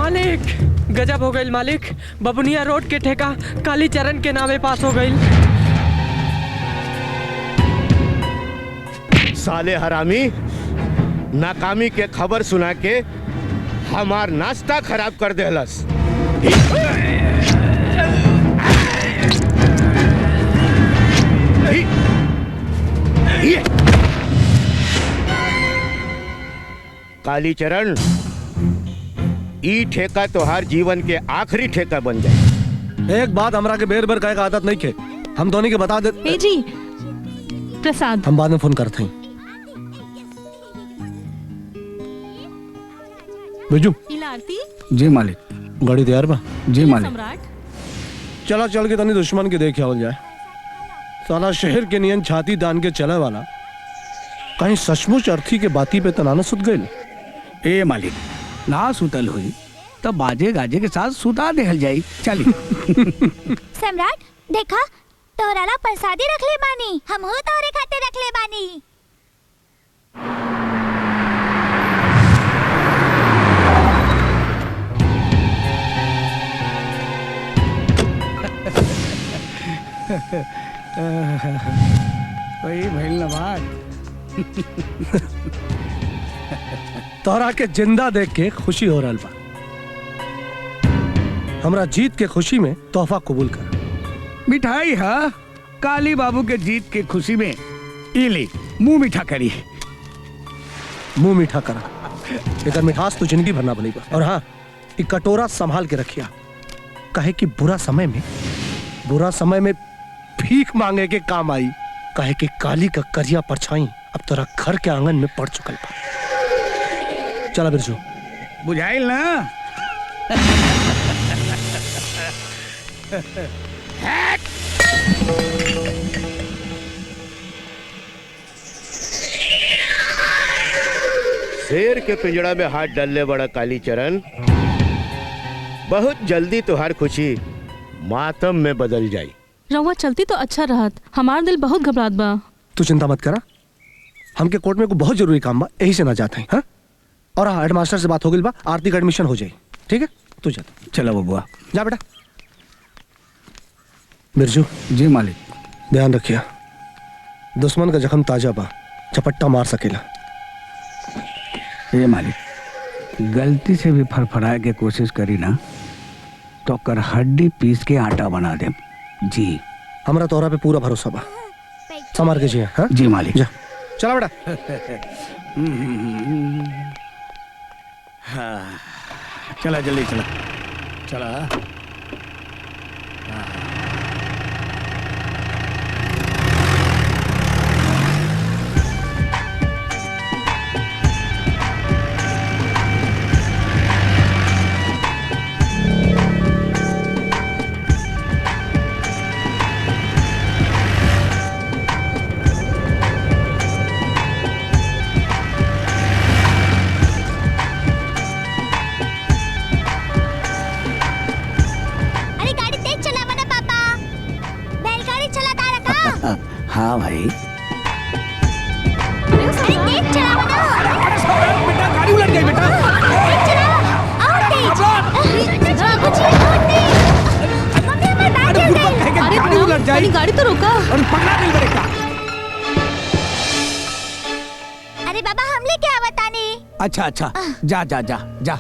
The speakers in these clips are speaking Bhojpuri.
मालिक गजब हो गई मालिक। बबुनिया रोड के ठेका कालीचरण के नामे पास हो गई। साले हरामी, नाकामी के खबर सुना के हमार नाश्ता खराब कर देहलस। कालीचरण, ई ठेका तोहार जीवन के आखिरी ठेका बन जाए। एक बात हमरा के बेर बेर कहे का आदत नहीं के, हम दोनों के बता दे। ए जी प्रसाद, हम बाद में फोन करते हैं। बिजू आरती जी मालिक। गाड़ी तैयार बा? जी मालिक। सम्राट चला चल के तनी दुश्मन के देख आवल जाए। साला शहर के नियन छाती दान के चले वाला कहीं सचमुच अर्थी के बाती पे तना सुत गए। ए मालिक, ना सुतल हुई तो बाजे गाजे के साथ सुता देहल जाई। चली। सम्राट देखा, तोहराला प्रसादी रख ले बानी, हमहू तोहरे खाते रख ले बानी। वही भइल ना बात। तोहरा के जिंदा देख के खुशी हो रहल बा। हमरा जीत के खुशी में तोहफा कबूल कर। मिठाई है काली बाबू के जीत के खुशी में। इली मुंह मीठा करी। मुंह मीठा करा, लेकिन मिठास तो जिंदगी भरना बनेगा। और हाँ, एक कटोरा संभाल के रखिया, कहे कि बुरा समय में भीख मांगे के काम आई। कहे कि काली का करिया परछाई अब तोरा घर के आंगन में पड़ चुकल बा। चला बिरजू, बुझाइल ना। शेर के पिंजड़ा में हाथ डालने बड़ा कालीचरण, बहुत जल्दी तुहार खुशी मातम में बदल जाई। रउआ चलती तो अच्छा रहत, हमार दिल बहुत घबरात बा। तू चिंता मत करा, हमके कोर्ट में को बहुत जरूरी काम बा, यही से ना जाते हैं। हाँ? और हाँ, हेडमास्टर से बात हो गई बा, आरती का एडमिशन हो जाए। ठीक है, तू जा। चलो बबुआ, जा बेटा। बिरजू जी मालिक। ध्यान रखिया, दुश्मन का जख्म ताजा बा, झपट्टा मार सकेला। ये मालिक, गलती से भी फरफराए के कोशिश करी ना तो कर हड्डी पीस के आटा बना दे। जी हमरा तोहरा पे पूरा भरोसा बा, संभाल के जिया। हाँ? जी मालिक। जा चला बेटा। हाँ, चला जल्दी चला चला। हाँ भाई। अरे तेज चलाओ ना। बेटा गाड़ी उलट गई बेटा। तेज चलाओ, और तेज। मम्मी हमारे बैग गिर गई। अरे गाड़ी उलट जाए। गाड़ी तो रोका। और पकड़ा नहीं ब्रेक का। अरे बाबा हम लेके आवता नहीं। अच्छा अच्छा, जा जा जा जा।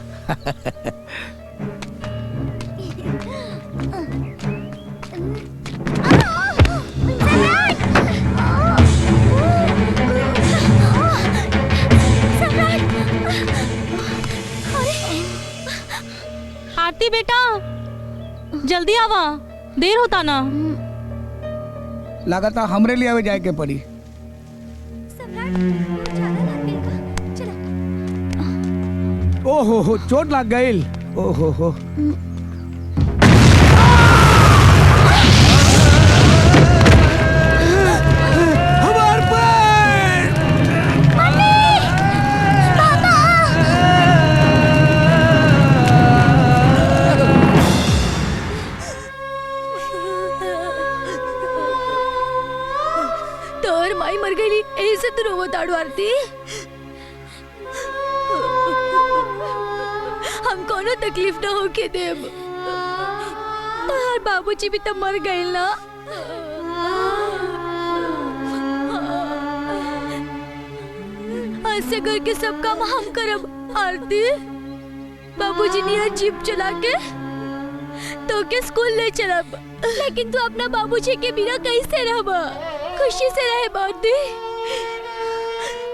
आरती बेटा जल्दी आवा, देर होता ना। लगातार हमरे लिए आवे जाए के पड़ी। ओहो हो, चोट लग गई। ओहो हो। आरती हम कौन कोनो तकलीफ ना होके देब। तोहार बाबूजी भी तो मर गए ना। ऐसे करके सब काम हम करब। आरती, बाबूजी ने जीप चला के तो के स्कूल ले चलब, लेकिन तू अपना बाबूजी के बिना कैसे रहब? खुशी से रहे आरती।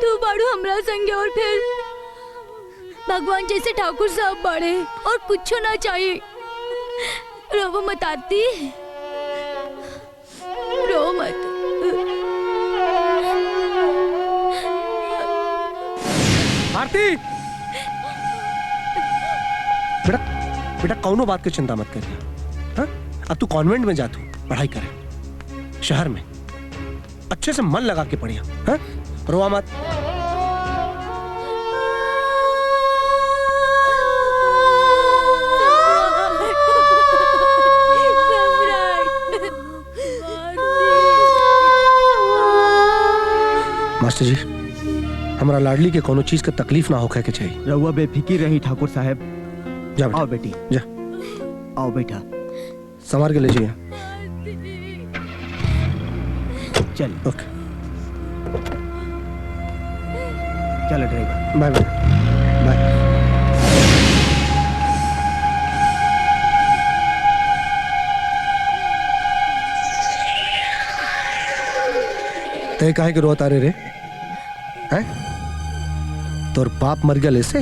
तू बाड़ू हमरा संगे और फिर भगवान जैसे ठाकुर साहब बाड़े और कुछ ना चाहिए। रो मत आरती, रो मत। आरती, बेटा बेटा कौनो बात की चिंता मत करिए। हाँ, अब तू कॉन्वेंट में जा, तू पढ़ाई करे शहर में, अच्छे से मन लगा के पढ़िया। हाँ, रोआ मत। मास्टर जी, हमारा लाडली के कोनो चीज का तकलीफ ना होखे के चाहिए। रहुआ बेफिक्र रही ठाकुर साहब। जा बेटा। आओ बेटी, जा, आओ बेटा, संभाल के ले जाइए। चल। ओके, चलो ड्राइवर। By by by. ते काहे के रोता रे रे? हैं? तोर बाप मर गया ऐसे?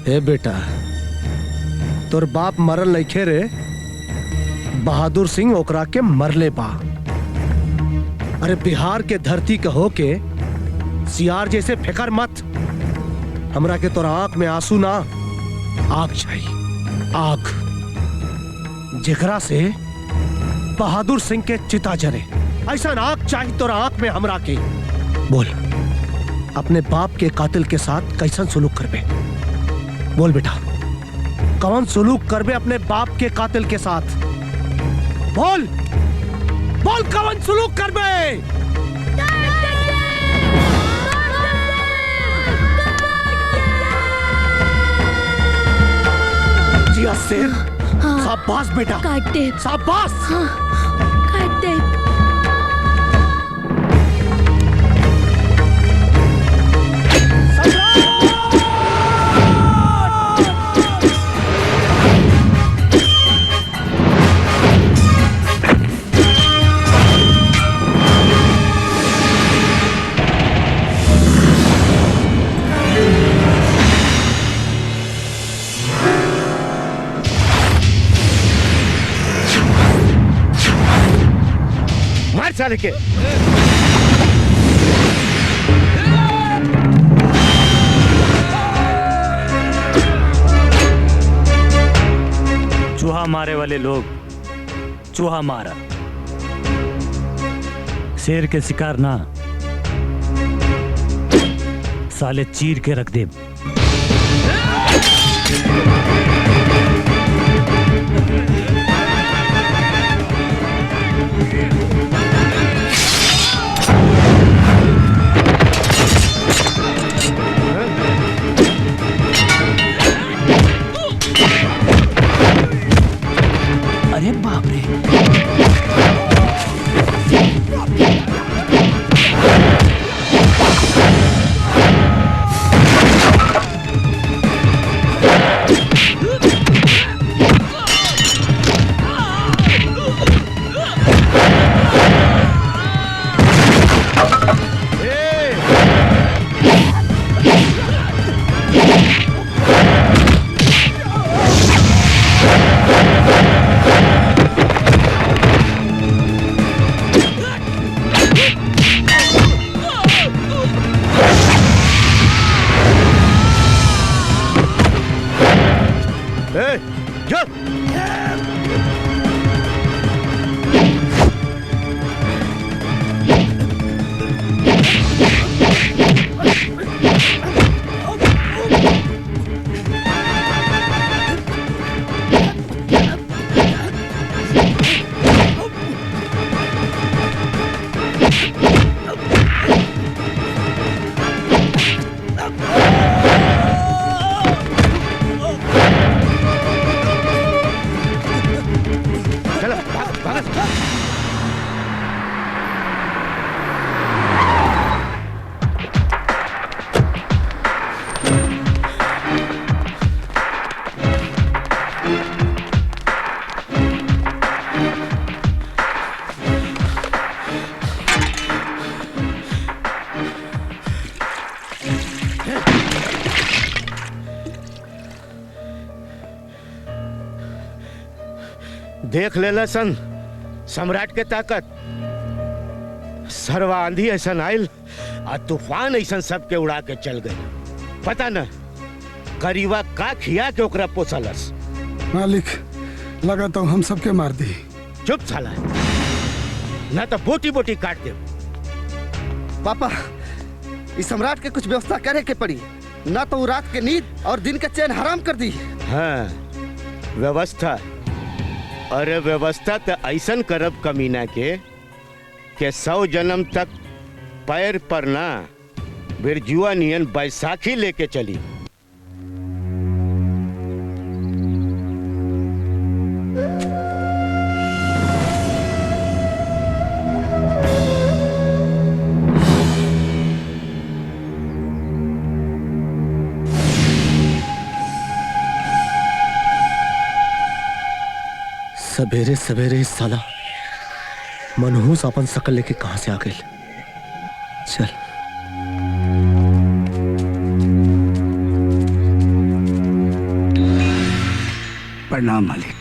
ए बेटा, तोर बाप मरल नइखे रे, बहादुर सिंह ओकरा के मरले बा। अरे बिहार के धरती का होके सियार जैसे फेकर मत। हमरा के तोरा आंख में आंसू ना, आग चाहिए, आग, जेकरा से बहादुर सिंह के चिता जरे। ऐसा आग चाहिए तोरा आंख में हमरा के। बोल, अपने बाप के कातिल के साथ कैसन सुलूक करबे? बोल बेटा, कौन सुलूक करबे अपने बाप के कातिल के साथ? बोल बोल, कौन सुलूक करबे? जिया शेर, शाबाश बेटा, काट दे। शाबाश। काट दे। मार साले के। चूहा मारे वाले लोग चूहा मारा, शेर के शिकार ना, साले चीर के रख दे। अरे बाप रे, देख लेला सन सम्राट के ताकत। सर्वा आंधी ऐसा आयल आ तूफान ऐसा सबके उड़ा के चल गई। पता न करीबा का खिया के ओकरा पोसलस। मालिक लगा तो हम सबके मार दी। चुप साला, न तो बोटी बोटी काट दे। पापा इस सम्राट के कुछ व्यवस्था करे के पड़ी, ना तो रात के नींद और दिन के चैन हराम कर दी। हाँ व्यवस्था, अरे व्यवस्था तो ऐसन करब कमीना के 100 जन्म तक पैर पर ना बिरजुआ नियन बैसाखी लेके चली। सवेरे सवेरे इस साला मनहूस अपन शकल लेके कहां से आ गई। चल प्रणाम मालिक।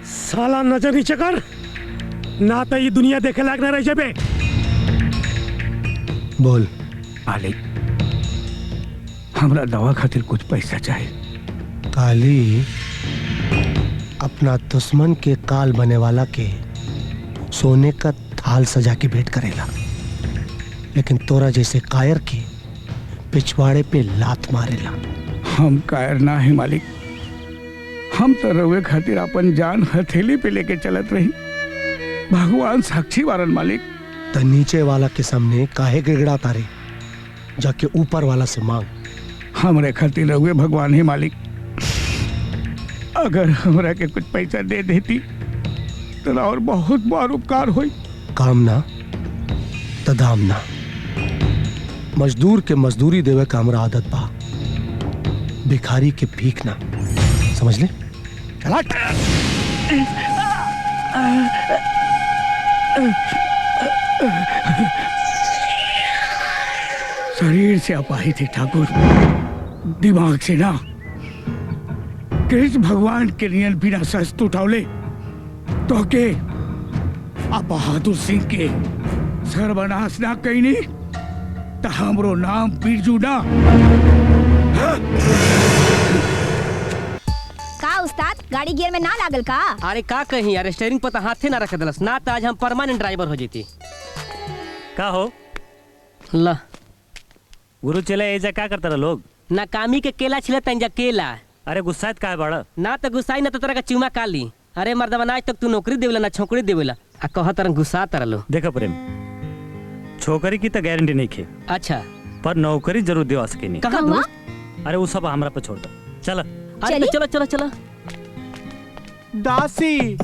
साला नजर नीचे कर, ना तो ये दुनिया देखे लायक ना रह जाबे। बोल मालिक, हमरा दवा खातिर कुछ पैसा चाहिए। काली अपना दुश्मन के काल बने वाला के सोने का थाल सजा के भेंट करेला, लेकिन तोरा जैसे कायर के पिछवाड़े पे लात मारेला। हम कायर ना है मालिक, हम तो रउए खातिर अपन जान हथेली पे लेके चलत रही। भगवान साक्षी वारन मालिक। तो नीचे वाला के सामने काहे गिड़गिड़ा तारे, जाके ऊपर वाला से मांग। हमरे खातिर रउए भगवान है मालिक। अगर हमरा के कुछ पैसा दे देती तो और बहुत बार उपकार होई। काम ना तो दाम ना, मजदूर के मजदूरी देवे का हमरा आदत बा, भिखारी के भीख ना, समझ ले। चला शरीर से अपाहिज थे ठाकुर, दिमाग से ना। कृष्ण भगवान के नियन बिना शस्त्र उठावले तो के अब बहादुर सिंह के सर्वनाश ना कईनी तो हमरो नाम बिरजू ना। का उस्ताद गाड़ी गियर में ना लागल का? अरे का कहीं यार, स्टीयरिंग पर हाथे ना रख दलस ना, तो आज हम परमानेंट ड्राइवर हो जेती। का हो ला गुरु चले एजा का करता रहा लोग? नाकामी के केला छिला तंजा केला। अरे गुस्सात का है बड़ा? ना तो गुस्साई ना तो तरह का चूमा काली। अरे मर्दवा आज तक तू नौकरी देवेला ना छोकरी देवेला, आ कह तरह गुस्सा तरह लो। देखो प्रेम, छोकरी की तो गारंटी नहीं खे, अच्छा पर नौकरी जरूर दिवा सके नहीं। कहाँ दोस्त? अरे वो सब हमरा पे छोड़ दो, चलो। अरे तो चलो चलो चलो। दासी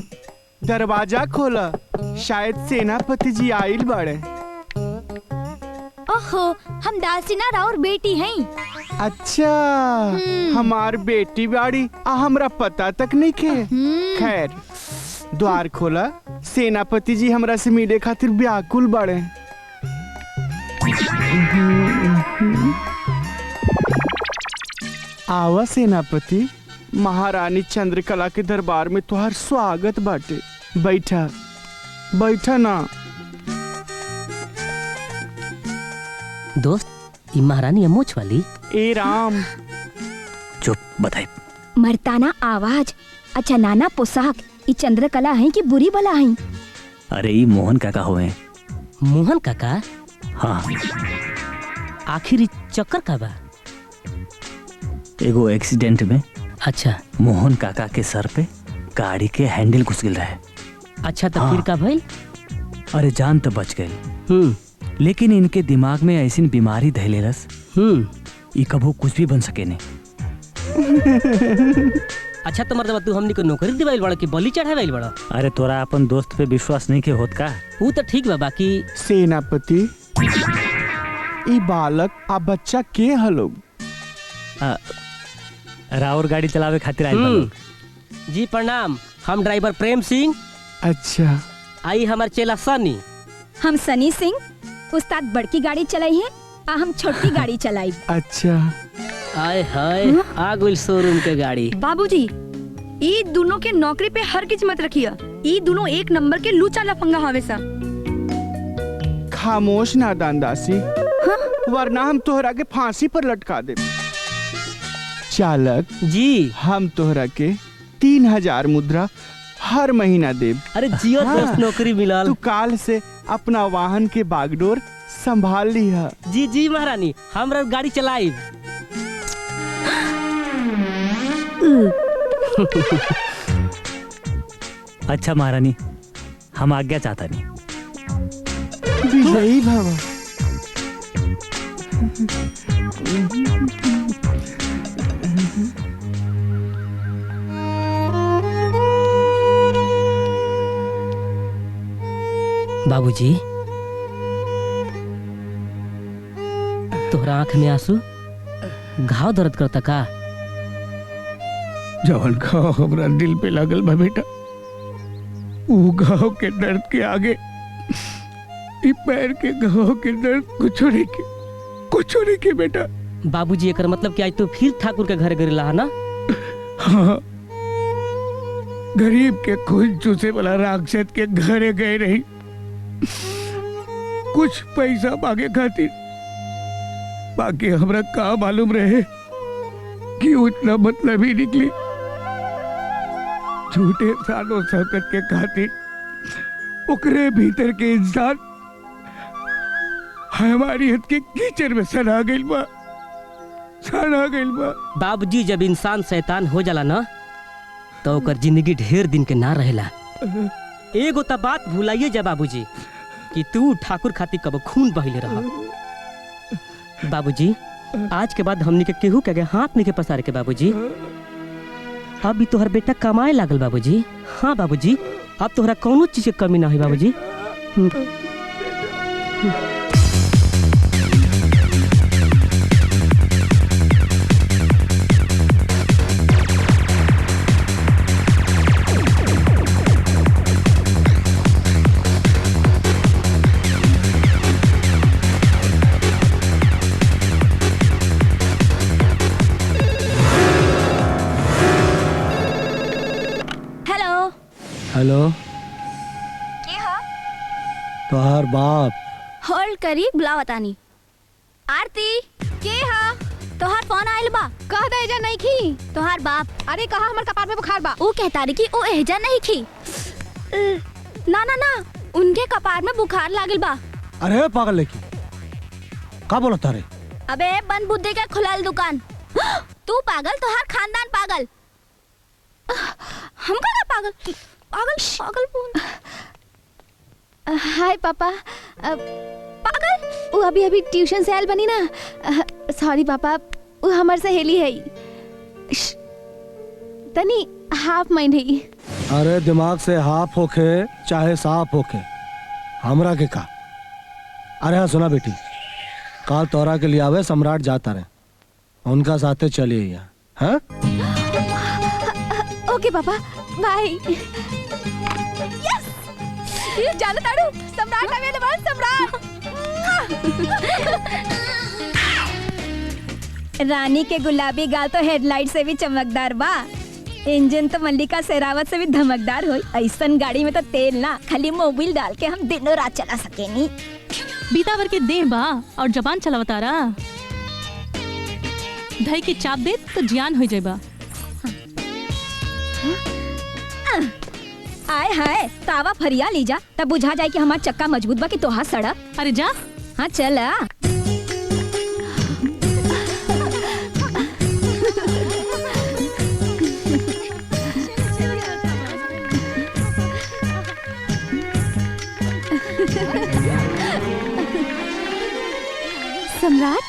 दरवाजा खोला, शायद सेनापति जी आइल बड़े। ओहो, हम दासी ना राउर बेटी हैं। अच्छा हमार बेटी बाड़ी आ हमरा पता तक नहीं खे। खैर द्वार खोला, सेनापति जी हमरा से मिले खातिर व्याकुल बड़े। आवा सेनापति, महारानी चंद्रकला के दरबार में तुहार स्वागत बाटे। बैठा बैठा ना। दोस्त ये महारानी अमोच वाली? ए राम चुप, बताए। मर्दाना आवाज, अच्छा नाना पोशाक, ये चंद्रकला है कि बुरी बला है? अरे ये मोहन काका हुए। मोहन काका? हाँ। आखिर चक्कर का बा? एगो एक्सीडेंट में अच्छा मोहन काका के सर पे गाड़ी के हैंडल घुस गया है। अच्छा तो फिर का भइल? अरे जान तो बच गई, लेकिन इनके दिमाग में ऐसी बीमारी धैलेरस ये कबो कुछ भी बन सके नहीं। अच्छा तो मर्दवा तू हमनी को नौकरी दिवाइल बड़ा कि बलि चढ़ाइल बड़ा? अरे तोरा अपन दोस्त पे विश्वास नहीं के होत का? वो तो ठीक बा, बाकी सेनापति ई बालक आ बच्चा के हलो? राउर गाड़ी चलावे खातिर आइल बा लोग। जी प्रणाम, हम ड्राइवर प्रेम सिंह। अच्छा आई हमार चेला सनी। हम सनी सिंह, उस्ताद बड़की गाड़ी चलाई है आ हम छोटी गाड़ी चलाई। अच्छा आय हाय आ गइल शोरूम के गाड़ी। बाबूजी ई दोनों के नौकरी पे हर किस मत रखिया। ई दोनों एक नंबर के लूचा लफंगा हवे सा। खामोश नादान दासी, वरना हम तोहरा के फांसी पर लटका दे। चालक जी, हम तोहरा के 3000 मुद्रा हर महीना देब। अरे जियो दोस्त, नौकरी मिलल। तू काल से अपना वाहन के बागडोर संभाल लिहा। जी जी महारानी, हमरा गाड़ी चलाई। अच्छा महारानी, हम आज्ञा चाहता नहीं। विजयी भव। बाबूजी, तोहरा आंख में आंसू, घाव दर्द करता का? जवन घाव हमरा दिल पे लागल बा बेटा, वो घाव के दर्द के आगे ई पैर के घाव के दर्द कुछ नहीं के बेटा। बाबूजी, एकर मतलब कि आज तू फिर ठाकुर के घर गए रहा ना? हाँ, गरीब के खून चूसे वाला राक्षस के घरे गए रही, कुछ पैसा मांगे खातिर। बाकी हमरा का मालूम रहे कि उतना मतलब ही निकली। झूठे सानों संकट के खातिर ओकरे भीतर के इंसान हमारी हद के कीचड़ में सना गइल बा। बाबूजी, जब इंसान शैतान हो जाला ना, तो ओकर जिंदगी ढेर दिन के ना रहेला। एगो त बात भुलाइए जा बाबूजी, कि तू ठाकुर खातिर कब खून बहिले रहा। बाबूजी, आज के बाद हमनी के केहू के हाथ नहीं के पसारे के बाबूजी। अब भी तोहर बेटा कमाए लागल बाबूजी। हाँ बाबूजी, अब तोहरा कौनो चीज के कमी ना हुई बाबूजी। हेलो, तोहार बाप। होल्ड करी, बुलावतानी। आरती के हा? तोहार फोन आइल बा। कह दे एजा नहीं खी। तोहार बाप। अरे कहा हमर कपार में बुखार बा। वो कहता रही कि वो एजा नहीं खी। ना ना ना, उनके कपार में बुखार लागल बा। अरे पागल लेकी, का बोलत तारे? अबे बंद बुद्धि के खुलल दुकान। तू पागल, तोहार खानदान पागल। हम का पागल? पागल कौन? हाय पापा। पागल? वो अभी ट्यूशन से आयल बनी ना। सॉरी पापा, वो हमार सहेली है। तनी हाफ माइंड है। अरे दिमाग से हाफ होके चाहे साफ होके, हमरा के का? अरे हाँ सुना बेटी, काल तोरा के लिए आवे सम्राट जाता रहे, उनका साथे चलिए यहाँ। हाँ? ओके पापा, बाय। यस, ये जानो ताड़ू, सम्राट आवे ना, सम्राट। रानी के गुलाबी गाल तो हेडलाइट से भी चमकदार बा। इंजन तो मल्लिका शेरावत से भी धमकदार होई। ऐसन गाड़ी में तो तेल ना, खाली मोबिल डाल के हम दिनों रात चला सकेनी। बीतावर के देह बा और जबान चलावतारा। धई की चाप दे तो जियान हो जाएबा। आय हाय, तावा फरिया ली जा, तब बुझा जाए कि हमार चक्का मजबूत बा कि तोहार सड़ा। अरे जा। हाँ चल। सम्राट।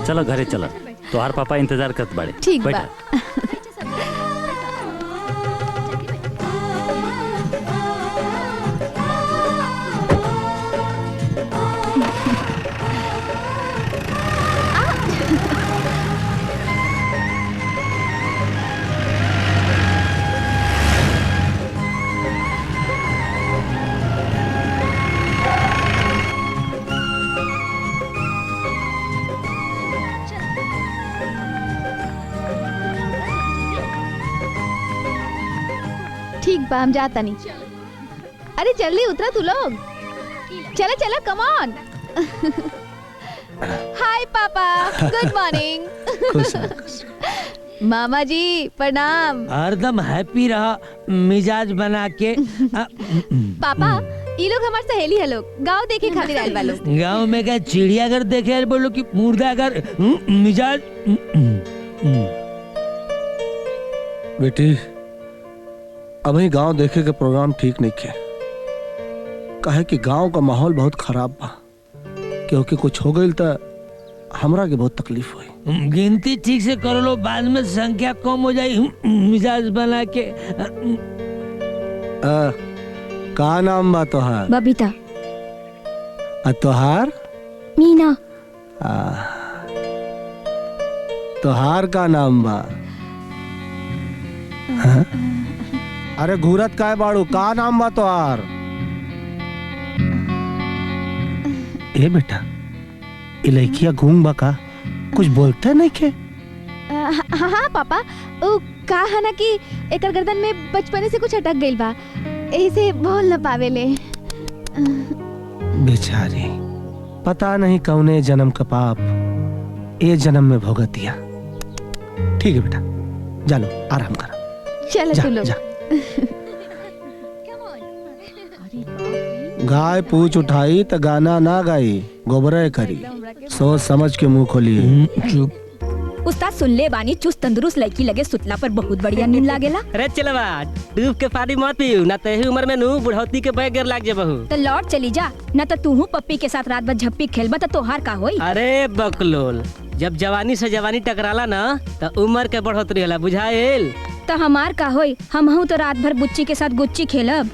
चलो घरे चलो, तोहार पापा इंतजार करत बाड़े। ठीक बा। चंपा हम जाता नहीं। अरे जल्दी उतरा तू लोग। चलो चलो कम ऑन। हाय पापा, गुड मॉर्निंग। मामा जी प्रणाम। हरदम हैप्पी रहा, मिजाज बना के। पापा ये लोग हमारे सहेली है लोग, गांव देखे खातिर आए वालों। गांव में क्या चिड़ियाघर देखे आए बोलो कि मुर्दाघर मिजाज। बेटी अभी गांव देखे के प्रोग्राम ठीक नहीं किया, कहे कि गांव का माहौल बहुत खराब बा, क्योंकि कुछ हो गई तो हमरा के बहुत तकलीफ हुई। गिनती ठीक से कर लो, बाद में संख्या कम हो जाए। मिजाज बना के। का नाम बा तोहार? बबीता। तोहार? मीना। तोहार का नाम बा? अरे घूरत काय बाड़ू, का नाम बा तोहार? ए बेटा ये लड़किया घूम बा का, कुछ बोलते नहीं के? हाँ हाँ पापा, वो का है ना कि एकर गर्दन में बचपने से कुछ अटक गइल बा, ऐसे बोल न पावेले। बेचारी पता नहीं कौने जन्म का पाप ये जन्म में भोगतिया। ठीक है बेटा, जानो आराम करो। चलो तू लोग। गाय पूछ उठाई तो गाना ना गाई, गोबरे करी, सोच समझ के मुंह खोली। चुप। उस्ताद सुन ले बानी, चुस्त तंदुरुस्त लड़की लगे सुतला पर बहुत बढ़िया नींद लागेला। अरे चलवा डूब के पानी मत पीऊ, ना तेही उम्र में नू बुढ़ौती के बैग गिर लाग जेबहू। तो लौट चली जा, ना तो तू पप्पी के साथ रात भर झप्पी खेलबा तो तोहार का होई। अरे बकलोल, जब जवानी से जवानी टकराला ना तो उम्र के बढ़ोतरी होला, बुझाएल? तो हमार का होई, हम तो रात भर बुच्ची के साथ गुच्ची खेलब।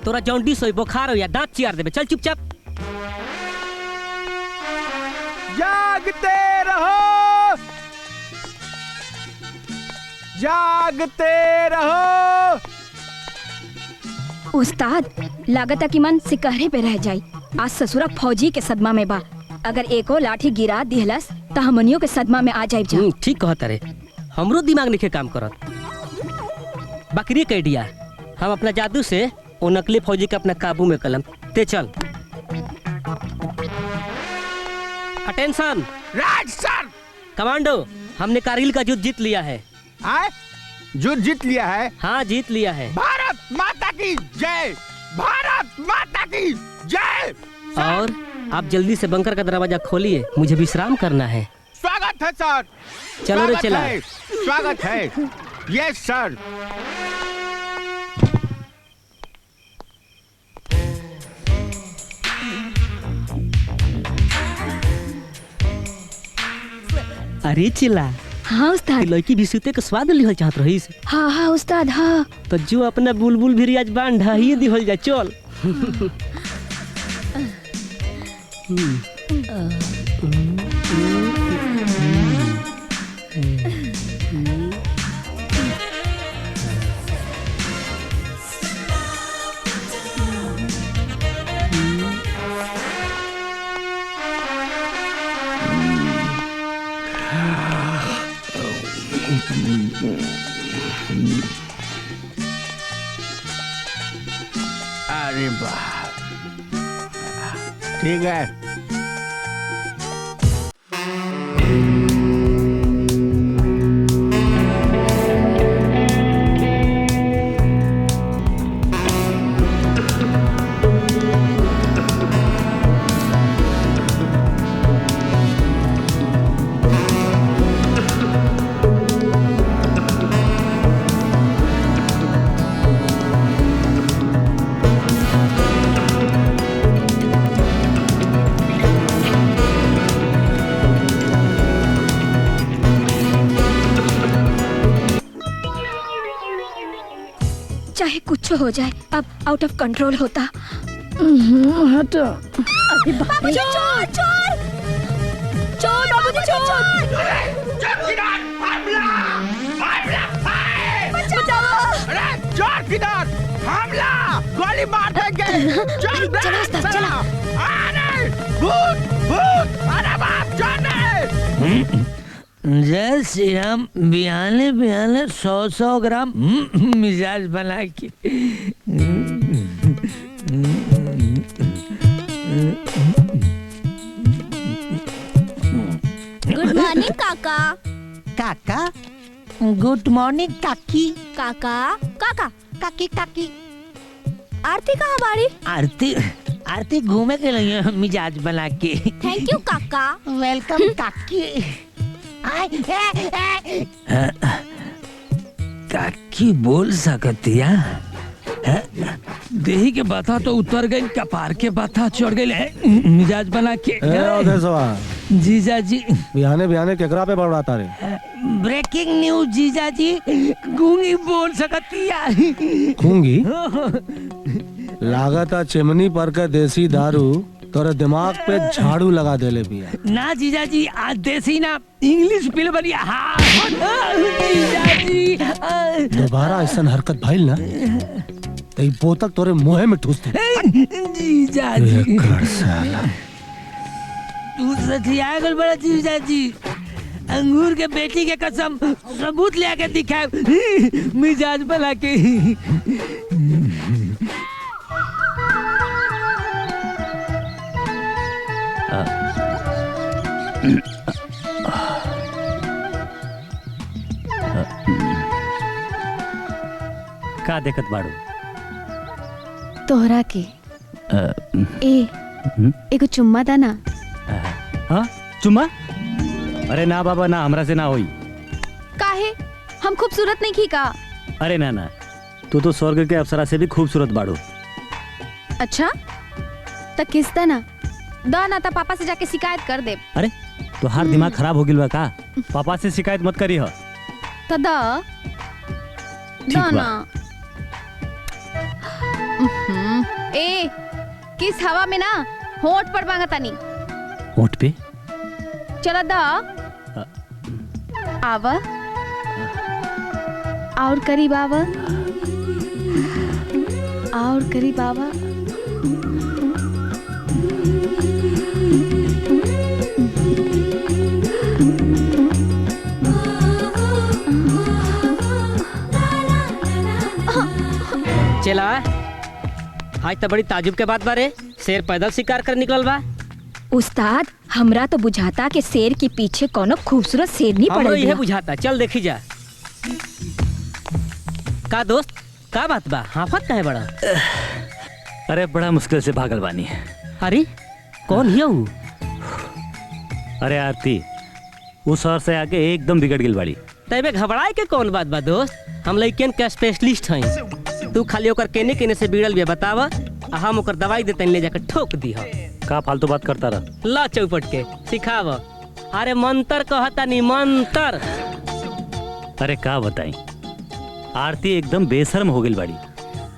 तोरा जॉन्डिस होई, बुखार हो या दांत चियार देबे। चल चुपचाप। जागते रहो, जागते रहो। उस्ताद लागता कि मन सिकहरे पे रह जाई। आज ससुरा फौजी के सदमा में बा, अगर एको लाठी गिरा दिहलस तो हमनियों के सदमा में आ जाए जा। ठीक कहत रे, हमरो दिमाग नहीं काम करत। बकरी कह दिया, हम अपना जादू से वो नकली फौजी के अपना काबू में कलम। ते चल। अटेंशन राज सर। कमांडो, हमने कारगिल का युद्ध जीत लिया है। युद्ध जीत लिया है? हाँ जीत लिया है। भारत माता की जय, भारत माता की जय। और आप जल्दी से बंकर का दरवाजा खोलिए, मुझे विश्राम करना है। स्वागत है सर। चलो रे चला। स्वागत है। यस सर। अरे चिल्ला। हाँ उस्ताद। लड़की भी सूते के स्वाद लिहल चाहत रहीस। हाँ हाँ उस्ताद हाँ। तो जो अपना बुलबुल भी रियाज बांध ही दिहल जा। चल। अरे वाह, ठीक है। चाहे कुछ हो जाए, अब आउट ऑफ कंट्रोल होता। हटो। अरे बाप रे। चोर चोर चोर बाबूजी चोर। बचाओ। अरे चोर किधर? हमला, गोली मार देंगे। चलो उस्ताद चलो। अरे भूत भूत, अरे बाप चोर ने। जय श्री राम। बिहाने बिहाने 100 ग्राम मिजाज बना के। गुड मॉर्निंग काका। काका गुड मॉर्निंग काकी। काका काका काकी काकी। आरती कहाँ बाड़ी? आरती आरती घूमे के लिए मिजाज बना के। थैंक यू काका। वेलकम काकी। काकी बोल सकतिया? देही के बता तो उतर गई, कपार के बता चढ़ गई, मिजाज बना के। जीजा जी बिहाने बिहाने केकरा पे बड़ाता रे? ब्रेकिंग न्यूज जीजा जी, गूंगी बोल सकतिया। गूंगी? लागता चिमनी पर का देसी दारू तोरे दिमाग पे झाड़ू लगा देले बिया। ना जीजा जी, आज देसी ना इंग्लिश पिल बनिया। हाँ जीजा जी। दोबारा ऐसा हरकत भइल ना तो ई बोतल तोरे मुंह में ठूस दे। जीजा जी तू सठिया गल बड़ा जीजा जी। अंगूर के बेटी के कसम सबूत ले आके दिखाए मिजाज बना के। का देखत बाड़ू? तोहरा के ए एगो चुम्मा दा ना। हाँ चुम्मा? अरे ना बाबा ना, हमरा से ना होई। काहे? हम खूबसूरत नहीं की का? अरे ना ना, तू तो स्वर्ग के अप्सरा से भी खूबसूरत बाड़ू। अच्छा तो किस दा ना तो पापा से जाके शिकायत कर दे। अरे तो हर दिमाग खराब हो गिल बा का? पापा से शिकायत मत करी हो। तो दा ना। ए किस हवा में ना होठ पर मांगा तानी। होठ पे? चला दा आवा और करीब आवा और करीब आवा। चला आज तो बड़ी ताजुब के बात बारे, शेर पैदल शिकार कर निकल बा। उस्ताद हमरा तो बुझाता कि शेर के पीछे कोनो खूबसूरत शेरनी हमरो पड़ल यह बिया। बुझाता। चल देखी जा। का दोस्त का बात बा, हाफत काहे बड़ा? अरे बड़ा मुश्किल से भागल बानी। अरे कौन हिया ऊ? अरे आरती उस शहर से आके एकदम बिगड़ गिल बाड़ी। तबे घबराए के कौन बात बा दोस्त, हम लइकन के स्पेशलिस्ट हई। तू खाली ओकर केने केने से बिगड़ल बे बतावा, आ हम ओकर दवाई देते ले जाकर ठोक दी हो। का फालतू बात करता रह? ला चौपट के सिखाव। अरे मंतर कहता नहीं मंतर। अरे का बताई, आरती एकदम बेशर्म हो गई बाड़ी।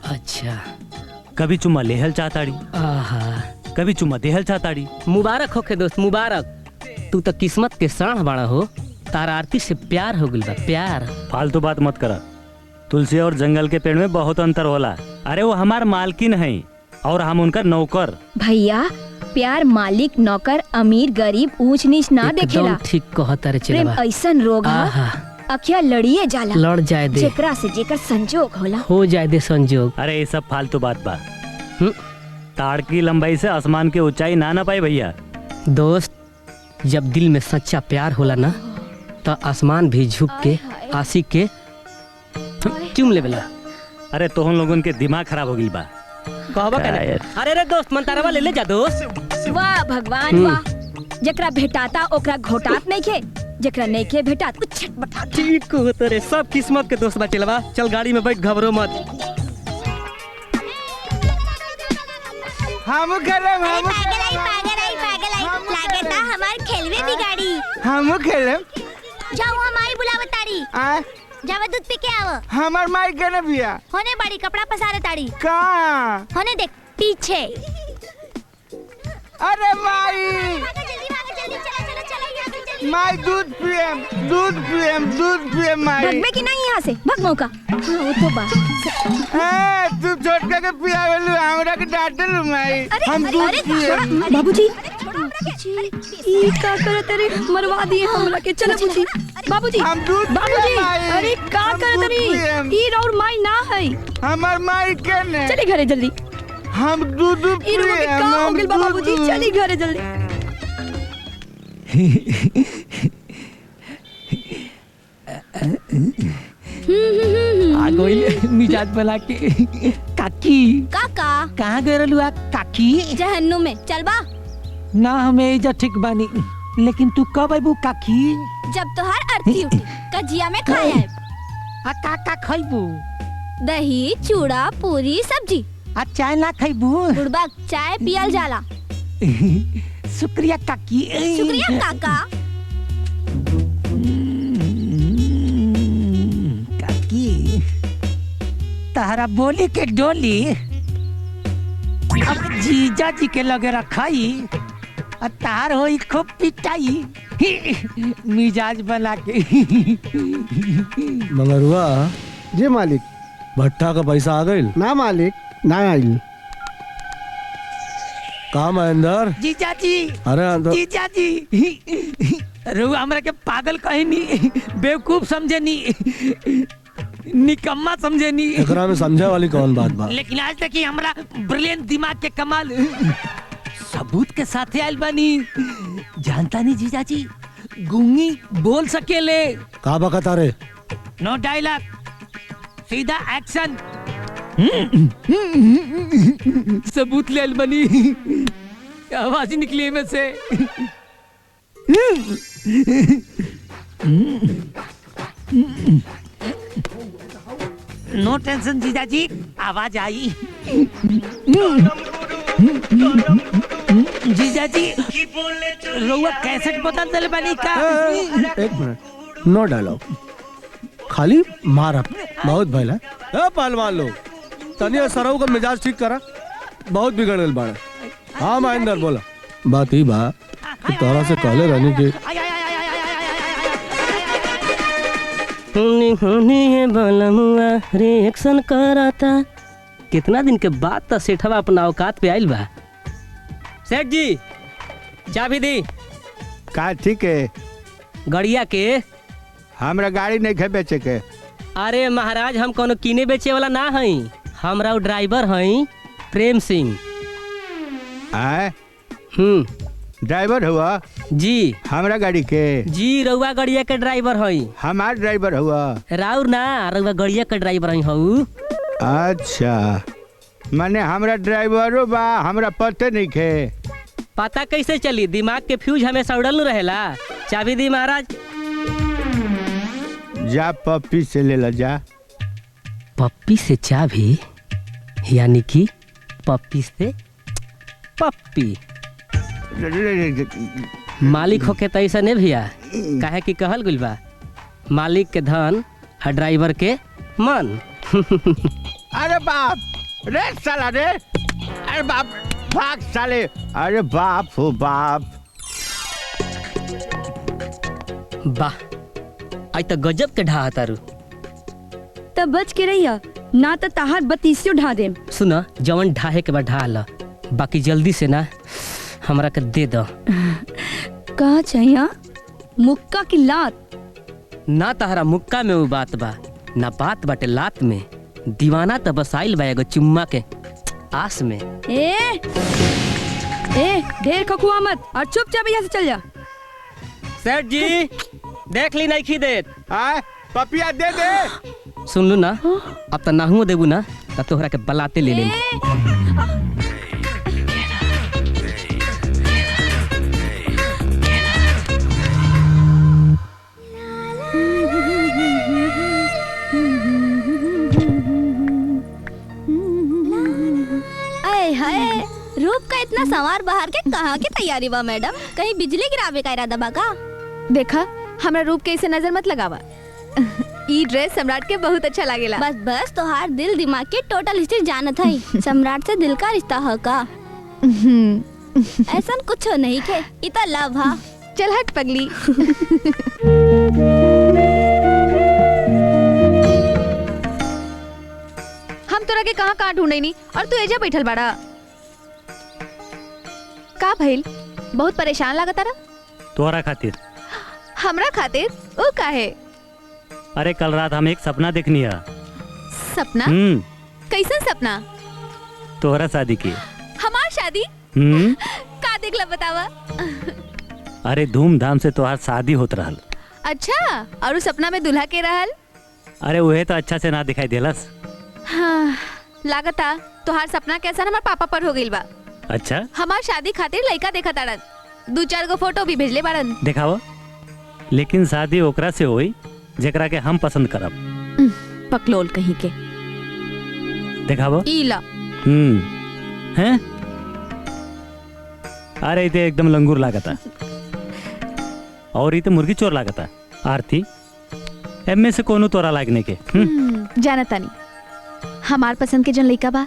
अच्छा कभी चुम्मा लेहल चाहताड़ी, कभी चुम्मा देहल चाहताड़ी। मुबारक होके दोस्त मुबारक। तू तो किस्मत के साढ़ बाड़ा हो, तारा आरती से प्यार हो गइल बा, प्यार। फालतू बात मत करा। तुलसी और जंगल के पेड़ में बहुत अंतर होला। अरे वो हमार मालकिन है और हम उनका नौकर। भैया प्यार मालिक नौकर अमीर गरीब ऊंच नीच ना देखेला। एकदम ठीक कहता रे प्रेम चलवा। ऐसन रोग है अखिया लड़िए जाला। लड़ जाए दे, जेकरा से जेकर संजोग होला। हो जाए दे संजोग। अरे ये सब फालतू बात बा। ताड़ की लंबाई से आसमान की ऊंचाई ना ना पाई भैया। दोस्त जब दिल में सच्चा प्यार होला ना तो आसमान भी झुक के आशिक के चुम लेवेला। अरे तोहन लोगन के दिमाग खराब हो गइल बा। कहबा कहना। अरे रे दोस्त मंतारवा ले ले जा दोस्त। वाह भगवान वाह, जकरा भेटाता ओकरा घोटात नहीं खे, जकरा नहीं खे भेटात कुछ छटपटा। ठीक को तोरे सब किस्मत के दोस्त बा चलवा। चल गाड़ी में बैठ, घबरो मत। हम खेलम, हम लागता हमार खेलवे बिगाड़ी। हम खेलम। जाओ हमारी बुलावत तारी। जावा दूध पी के आओ। हमार माई के न बिया। होने बड़ी कपड़ा पसारे तारी। का? होने देख पीछे। अरे माई माई दूध पियम, दूध पियम, दूध पियम माई। भगवे की नहीं यहाँ से, भग मौका। हाँ वो तो बात। तू छोटका के पियावेलु, हमरा के डांटेलु माई। हम दूध पियम। बाबूजी ई का करत रे मरवा दिए हमरा के। चलो बुची बाबूजी बाबूजी अरे का करत रे ई और माई ना है हमार माई के ने चली घरे जल्दी। हम दूध ई रुआ के का हो गेल बाबूजी चली घरे जल्दी। आ गइल मिजाज बना के। काकी काका कहाँ गए रहलू काकी? जहन्नुम में चल बा। ना हमें एजा ठीक बानी, लेकिन तू कब आबू काकी? जब तोहार अर्थी उठी कजिया में खाए आ का खइबू? दही चूड़ा पूरी सब्जी। आ चाय ना खइबू? बुढ़बा चाय पियल जाला। शुक्रिया काकी। शुक्रिया काका। काकी तहरा बोली के डोली अब जीजा जी के लगे रखाई और तार होई खूब पिटाई मिजाज बना के। मंगरुआ जी मालिक। भट्टा का पैसा आ गई? ना मालिक ना आइल। कहा महेंद्र? जीजा जी। अरे अंदर। जीजा जी रुआ हमरा के पागल कहे नी, बेवकूफ समझे नी, निकम्मा समझे नी। एकरा में समझे वाली कौन बात बा? लेकिन आज तक ही हमरा ब्रिलियंट दिमाग के कमाल सबूत के साथ आयल बानी। जानता नहीं जीजा जी गूंगी बोल सकेले। का बकता रे? नो डायलॉग सीधा एक्शन। सबूत ले आयल बानी, आवाज निकली में से। नो टेंशन जीजा जी आवाज आई। जीजा जी रउआ कैसेट बदल दल बनी का? एक मिनट नो डायलॉग खाली मार बहुत भइल है। पहलवान लोग तनिया सरऊ का मिजाज ठीक करा, बहुत बिगड़ गल बाड़ा। हाँ महेंद्र बोला। बात ही बा कि तोरा से कहले रहनी कि रिएक्शन कराता। कितना दिन के बाद तो सेठवा अपना औकात पे आइल बा। सेठ जी चाबी दी। का ठीक है गड़िया के? हमरा गाड़ी नहीं खे बेचे के। अरे महाराज हम कोनो कीने बेचे वाला ना हई, हमरा ड्राइवर हई प्रेम सिंह। आए ड्राइवर हुआ जी? हमरा गाड़ी के जी रउआ गड़िया के ड्राइवर हई। हमार ड्राइवर हुआ राउर ना रउआ गड़िया के ड्राइवर हई हऊ। अच्छा माने हमरा ड्राइवरो बा, हमरा पते नहीं खे। पता कैसे चली? दिमाग के फ्यूज हमेशा उड़ल न रहेला। चाबी दी महाराज। जा पप्पी से ले ला जा। पप्पी से चाबी यानी कि पप्पी से पप्पी। मालिक होके तो ऐसा नहीं भैया, काहे कि कहल गइल बा मालिक के धन और ड्राइवर के मन। अरे बाप रे साला रे, अरे बाप भाग साले। अरे बाप हो बाप। वाह आज तो गजब के ढा तारू। तब बच के रहिया ना तो ताहार बतीसियो ढा देम। सुना जवन ढाहे के बाद ढा ला, बाकी जल्दी से ना हमरा के दे दो। कहा चाहिए मुक्का की लात? ना तहरा मुक्का में वो बात बा, ना बात बाटे लात में। दीवाना तो बस आइल बा एगो चुम्मा के आस में। ए ढेर खखुआ मत और चुपचाप यहाँ से चल जा। सेठ जी देख ली नहीं देत। पपिया दे दे। सुन लू ना, अब तो नाहुओ देबू ना तब तोहरा के बलाते ले लेम। रूप का इतना सवार बाहर के कहाँ की तैयारी बा मैडम? कहीं बिजली गिरावे का इरादा बा का? देखा हमरा रूप के इसे नजर मत लगावा। ई ड्रेस सम्राट के बहुत अच्छा लागेला। बस बस तोहार दिल दिमाग के टोटल हिस्ट्री जानत हई। सम्राट से दिल का रिश्ता है का? ऐसा कुछ नहीं थे, इतना लव हा। चल हट पगली। हम तोरा के कहाँ ढूंढे नहीं और तू एजा बैठल बाड़ा। का भइल? बहुत परेशान लागत तारा। तोहरा खातिर। हमरा खातिर वो काहे? अरे कल रात हम एक सपना देखनी है। सपना? कैसन सपना? तोहरा शादी की। हमार शादी? का देखला बतावा। अरे धूमधाम से तोहार शादी होत रहल। अच्छा, और उस सपना में दूल्हा के रहल? अरे वह तो अच्छा से ना दिखाई देलस। हाँ, लागता तोहार सपना कैसा हमार पापा पर हो गइल बा। अच्छा, हमार शादी खातिर लड़का देखा ताड़न, 2-4 गो फोटो भी भेजले बाड़न। दिखाओ। लेकिन शादी ओकरा से होई जेकरा के हम पसंद करब। पकलोल कहीं के। दिखाओ। ईला। हैं? अरे इते एकदम लंगूर लागता। और इते मुर्गी चोर लागता। आरती, एम से कोनो तोरा लागने के। जानता नहीं। हमार पसंद के जन लड़का बा,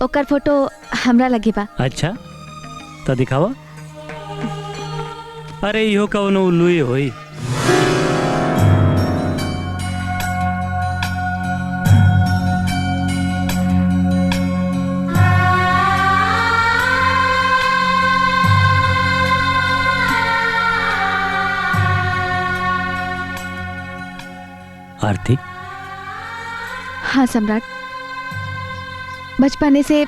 ओकर फोटो हमरा लगे बा। अच्छा, तो दिखाओ। अरे इहो कौनो उल्लू होई। आरती। हाँ सम्राट, बचपने से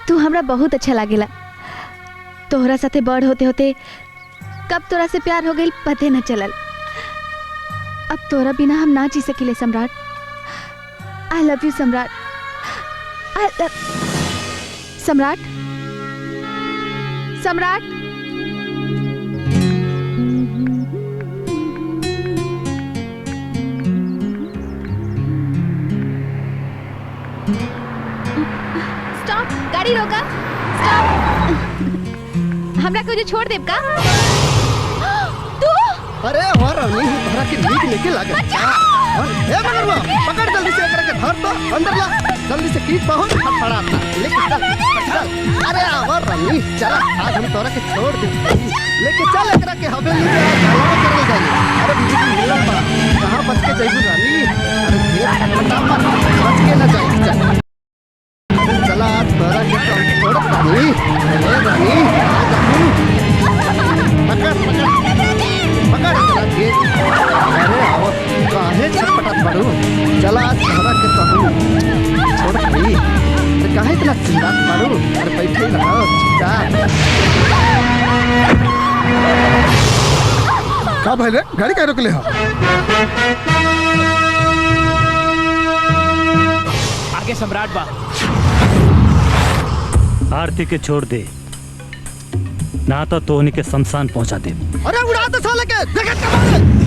तू हमरा बहुत अच्छा लागेला। तोहरा साथे बड़ होते होते कब तोरा से प्यार हो गई पते न चलल। अब तोरा बिना हम ना जी सकिले Samrat. I love you Samrat. Samrat, Samrat. Stop, गाड़ी रोका। स्टॉप। हमरा को जो छोड़ देब का? तू? अरे और नहीं धरा के नीक लेके लागे। और ए मगरवा, पकड़ जल्दी से एकरा के धर तो अंदर ला। जल्दी से खींच पाहो हाथ फड़ा अपना। लेके चल। अरे आवर रानी, चल आज हम तोरा के छोड़ दे। लेके चल एकरा के हवेली में हवा करल जाई। अरे बीबी की मिलन बा। कहां बच के जाइबू रानी? अरे ढेर फटाफट बच के ना जाई। चल। चला तोरा के छोड़ रानी। अरे रानी, पकड़ पकड़ पकड़ चला के। अरे आओ, काहे छटपटात पड़ू? चला हमरा के कहूं छोड़ भाई। अरे काहे इतना चिल्लात पड़ू? अरे बैठे रहो चुपचाप। का भइले? गाड़ी काहे रोकले हो? आगे सम्राट बा। आरती के छोड़ दे, ना तो तोहनी के शमशान पहुंचा दे। अरे उड़ा दे साले के, देखत कब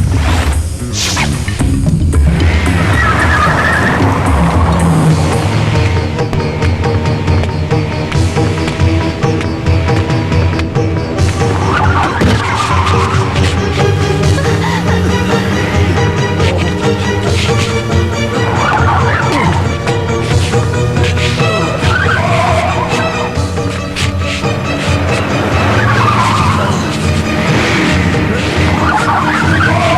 Ah!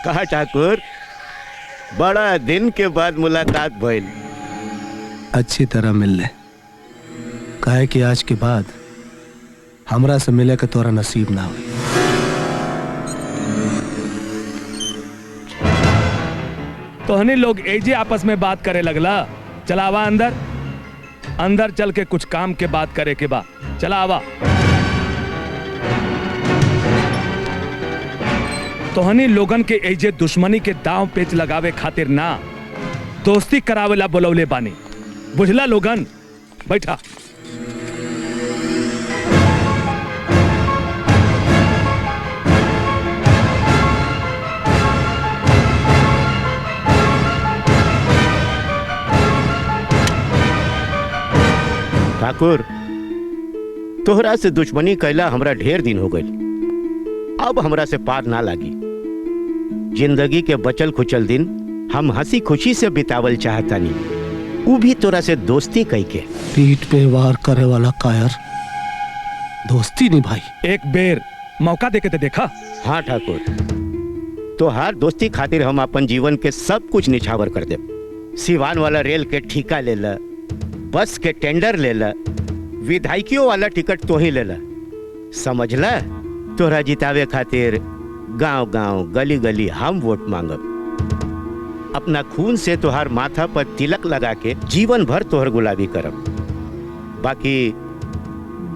कहा ठाकुर, बड़ा दिन के बाद मुलाकात भइल। अच्छी तरह मिल ले, काहे कि आज के बाद हमरा से मिले के तोरा नसीब ना हुई। तोहनी लोग एजे आपस में बात करे लगला। चला आवा अंदर, अंदर चल के कुछ काम के बात करे के बा। चला आवा। तोहनी लोगन के एजे दुश्मनी के दांव पेच लगावे खातिर ना, दोस्ती करावेला बोलौले बानी। बुझला लोगन? बैठा। ठाकुर, तोहरा से दुश्मनी कैला हमरा ढेर दिन हो गई। अब हमरा से पार ना लागी। जिंदगी के बचल खुचल दिन हम हंसी खुशी से बितावल चाहतानी, वो भी तोरा से दोस्ती कई के। पीठ पे वार करे वाला कायर दोस्ती निभाई। एक बेर मौका देके ते देखा। हाँ ठाकुर, तोहार दोस्ती खातिर हम अपन जीवन के सब कुछ निछावर कर दे। सिवान वाला रेल के ठेका ले ला, बस के टेंडर ले ला, विधायकियों वाला टिकट तो ही ले ला। समझला? तोहरा जितावे खातिर गांव गांव गली गली हम वोट मांगब। अपना खून से तोहार माथा पर तिलक लगा के जीवन भर तोहर गुलाबी करब।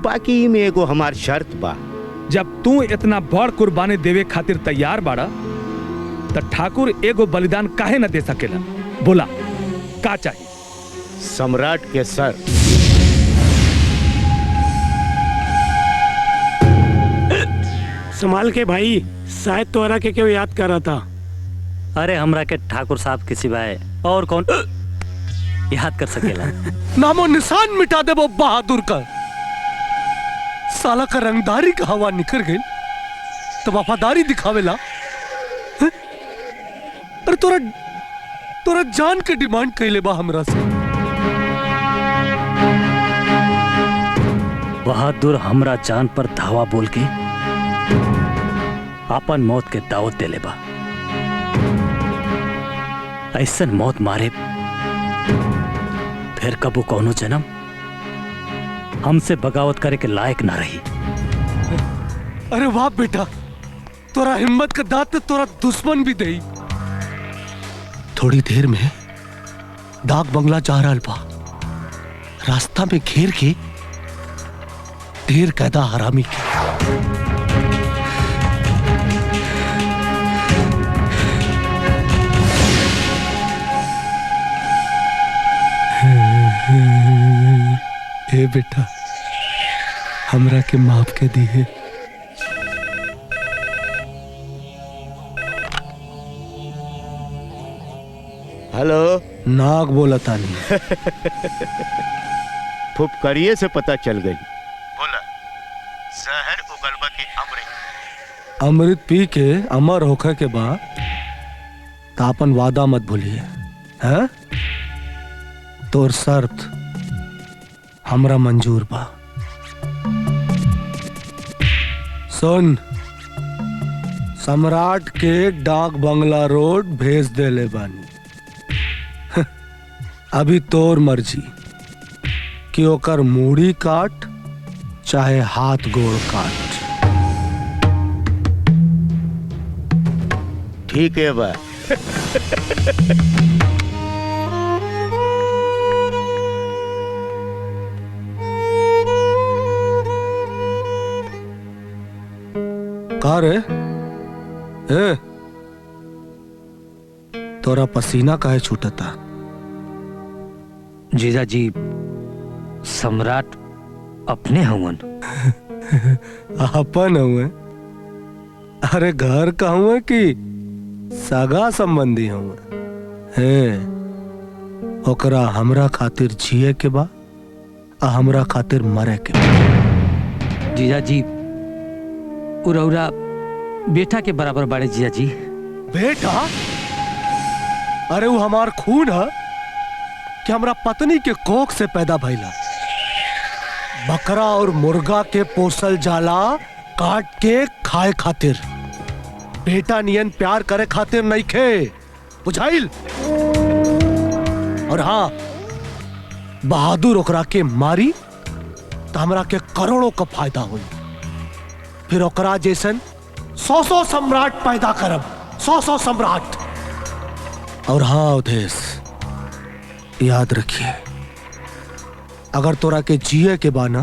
बाकी में एगो हमार शर्त बा। जब तू इतना बड़ कुर्बानी देवे खातिर तैयार बाड़ा, त ठाकुर एगो बलिदान काहे न दे सकेला? बोला, का चाहिए? सम्राट के सर। संभाल के भाई, शायद तोहरा के क्यों याद कर रहा था। अरे हमरा के ठाकुर साहब के सिवाय और कौन याद कर सकेला? नामो निशान मिटा दे वो बहादुर का। साला का रंगदारी का हवा निकल गई तो वफादारी दिखावेला। अरे तोरा जान के डिमांड कैले बा हमरा से। बहादुर हमरा जान पर धावा बोल के अपन मौत के दावत देले बा। ऐसन मौत मारे फिर कबू कौनो जन्म हमसे बगावत करे के लायक ना रही। अरे वाह बेटा, तोरा हिम्मत का दांत तोरा दुश्मन भी दई। थोड़ी देर में डाक बंगला जा रहा बा। रास्ता में घेर के ढेर कैदा हरामी के। ए बेटा, हमरा के माफ के दिए। हेलो, नाग बोला तानी। फुफकरिए से पता चल गई। बोला, जहर उगलबा की अमृत। अमृत पी के अमर होकर के बाद तापन वादा मत भूलिए, हैं? तोर शर्त हमरा मंजूर बा। सुन, सम्राट के डाक बंगला रोड भेज देले बानी। अभी तोर मर्जी कि ओकर मूड़ी काट चाहे हाथ गोड़ काट। ठीक है बा। का रे? ए, तोरा पसीना काहे छूटता? जीजा जी, सम्राट अपने हवन। अपन हुए? अरे घर का हुए कि सगा संबंधी हुए? हे, ओकरा हमरा खातिर जिए के बा आ हमरा खातिर मरे के बा। जीजा जी, उरौरा बेटा के बराबर बाड़े जीजा जी। बेटा? अरे वो हमार खून है कि हमरा पत्नी के कोख से पैदा भइला। बकरा और मुर्गा के पोसल जाला काट के खाए खातिर। बेटा नियन प्यार करे खातिर नहीं खे, बुझाइल। और हाँ, बहादुर ओकरा के मारी तो हमरा के करोड़ों का फायदा हुई। फिर ओकरा जैसन 100 सम्राट पैदा करब, 100 सम्राट। और हाँ उदेश, याद रखिए, अगर तोरा के जिए के बाना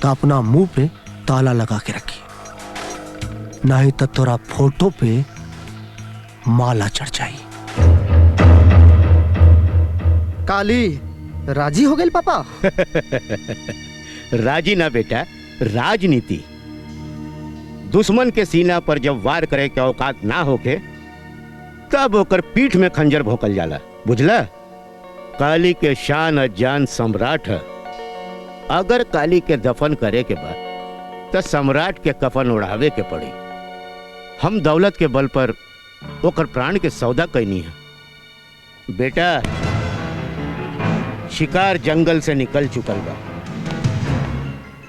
तो अपना मुंह पे ताला लगा के रखिए, नहीं तो तोरा फोटो पे माला चढ़ जाई। काली राजी हो गई पापा? राजी ना बेटा, राजनीति। दुश्मन के सीना पर जब वार करे के औकात ना होके तब ओकर पीठ में खंजर भोंकल जाला, बुझला। काली के शान और जान सम्राट है। अगर काली के दफन करे के बाद तो सम्राट के कफन उड़ावे के पड़ी। हम दौलत के बल पर ओकर प्राण के सौदा कैनी है। बेटा, शिकार जंगल से निकल चुकल बा,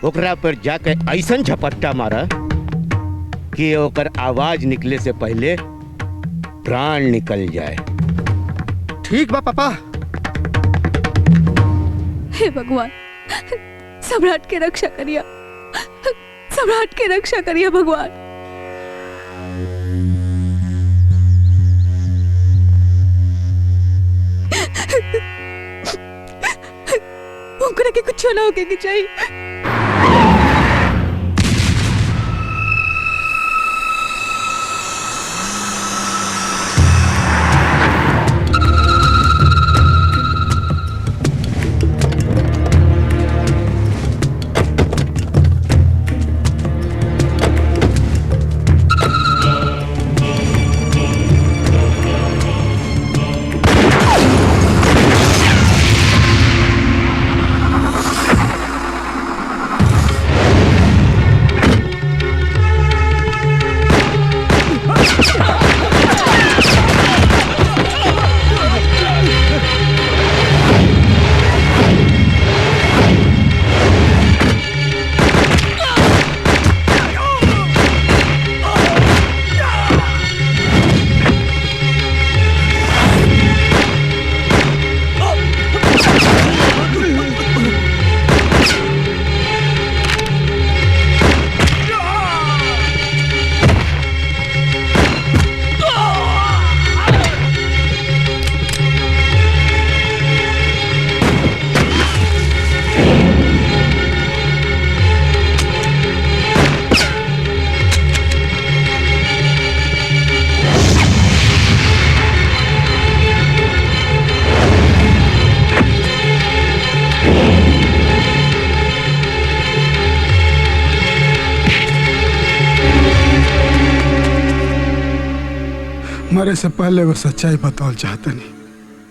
ओकरा पर जाके ऐसन झपट्टा मारा कि ओकर आवाज निकले से पहले प्राण निकल जाए। ठीक बा पापा। हे भगवान, सम्राट के रक्षा करिया, सम्राट के रक्षा करिया भगवान। उनको के कुछ ना होके की चाहिए। मरे से पहले वो सच्चाई बताओ चाहते नहीं।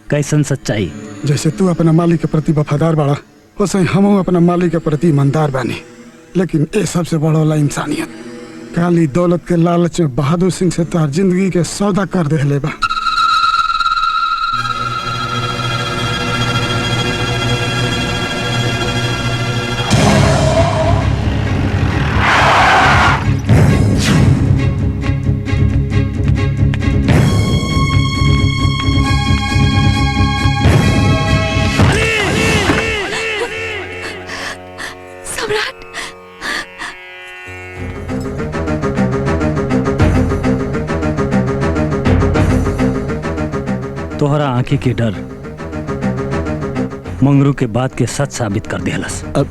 कैसन सच्चाई? जैसे तू अपना मालिक के प्रति वफादार बाड़ा, वैसे हम अपना मालिक के प्रति ईमानदार बानी। लेकिन ये सबसे बड़ा वाला इंसानियत। काली दौलत के लालच में बहादुर सिंह से तार जिंदगी के सौदा कर दे बा। तोहरा आंखी के डर मंगरू के बात के सच साबित कर देहलस। अब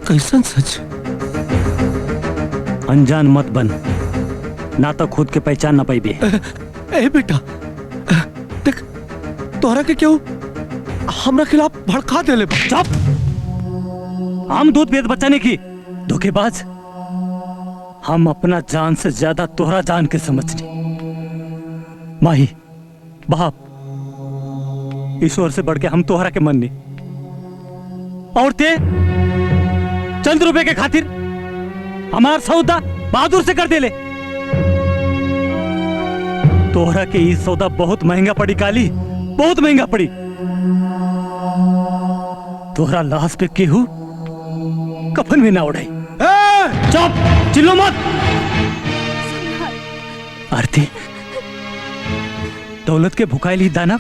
कैसन सच? अनजान मत बन, ना तो खुद के पहचान ना पाइबे। ए बेटा, देख तोहरा के क्यों हमरा खिलाफ भड़का देले बा। चुप! हम दूध बेच बचाने की धोखेबाज। हम अपना जान से ज्यादा तोहरा जान के समझनी। माही, बाप, ईश्वर से बढ़ के हम तोहरा के मननी। और ते चंद रुपए के खातिर हमार सौदा बहादुर से कर देले। तोहरा के ये सौदा बहुत महंगा पड़ी काली, बहुत महंगा पड़ी। तोहरा लाश पे केहू कफन में ना उड़ाई। चुप! चिल्लो मत। आरती, दौलत के भुखाइली दानव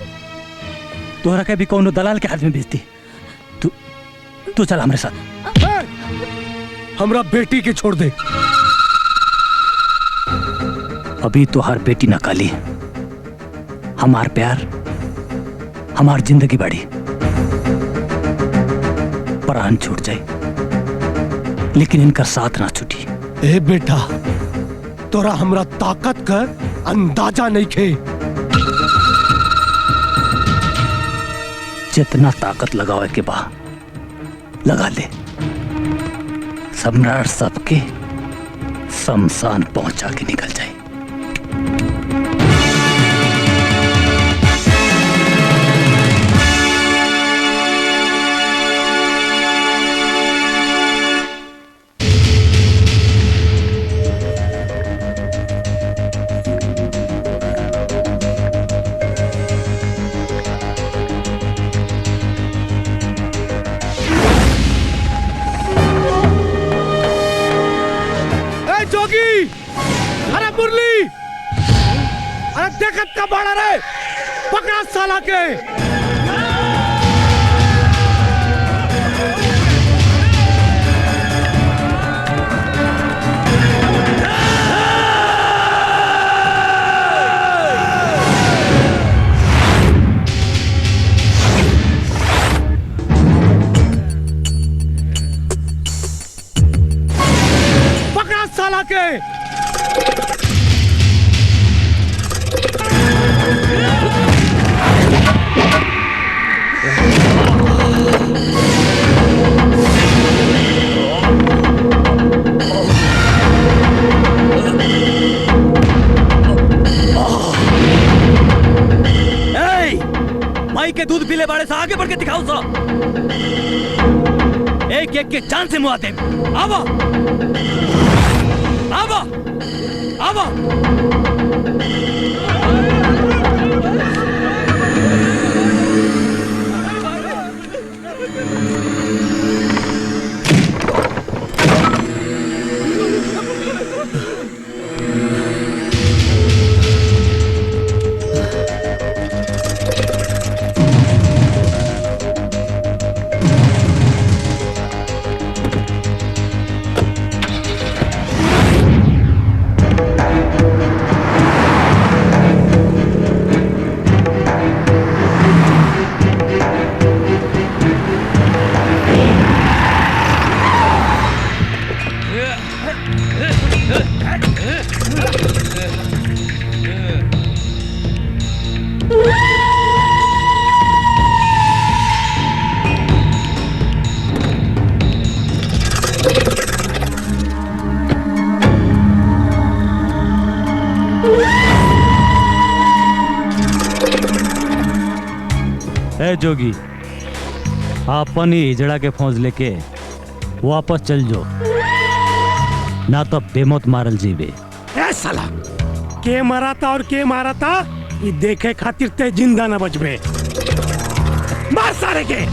तोहरा के भी कोनो दलाल के हाथ में बेचती। तू चल हमारे साथ। हमरा बेटी के छोड़ दे। अभी तो हर बेटी न काली, हमार प्यार, हमार जिंदगी बड़ी, प्राण छूट जाए लेकिन इनका साथ ना छूटी। ए बेटा, तोरा हमरा ताकत कर अंदाजा नहीं खे। जितना ताकत लगावे के बा लगा ले। सम्राट सबके शमशान पहुंचा के निकल जाए। देखत का बाड़ा रे, पकड़ा साला के। पकड़ा साला के। माई के दूध पीले बाड़े से आगे बढ़ के दिखाओ सा। एक एक के जान से मुआते। आवा आवा आवा। ए जोगी, आपन ही हिजड़ा के फौज लेके वापस चल जो, ना तो बेमौत मारल जीवे। ए साला, के मराता और के माराता ये देखे खातिर ते जिंदा न बचबे। मार सारे के।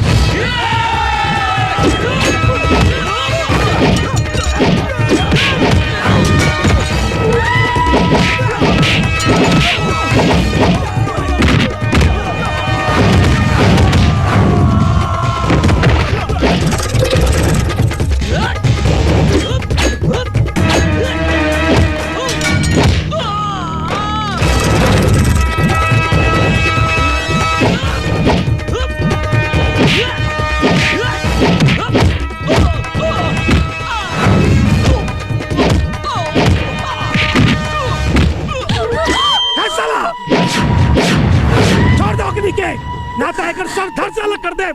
ना तो एक सर धर से अलग कर दे।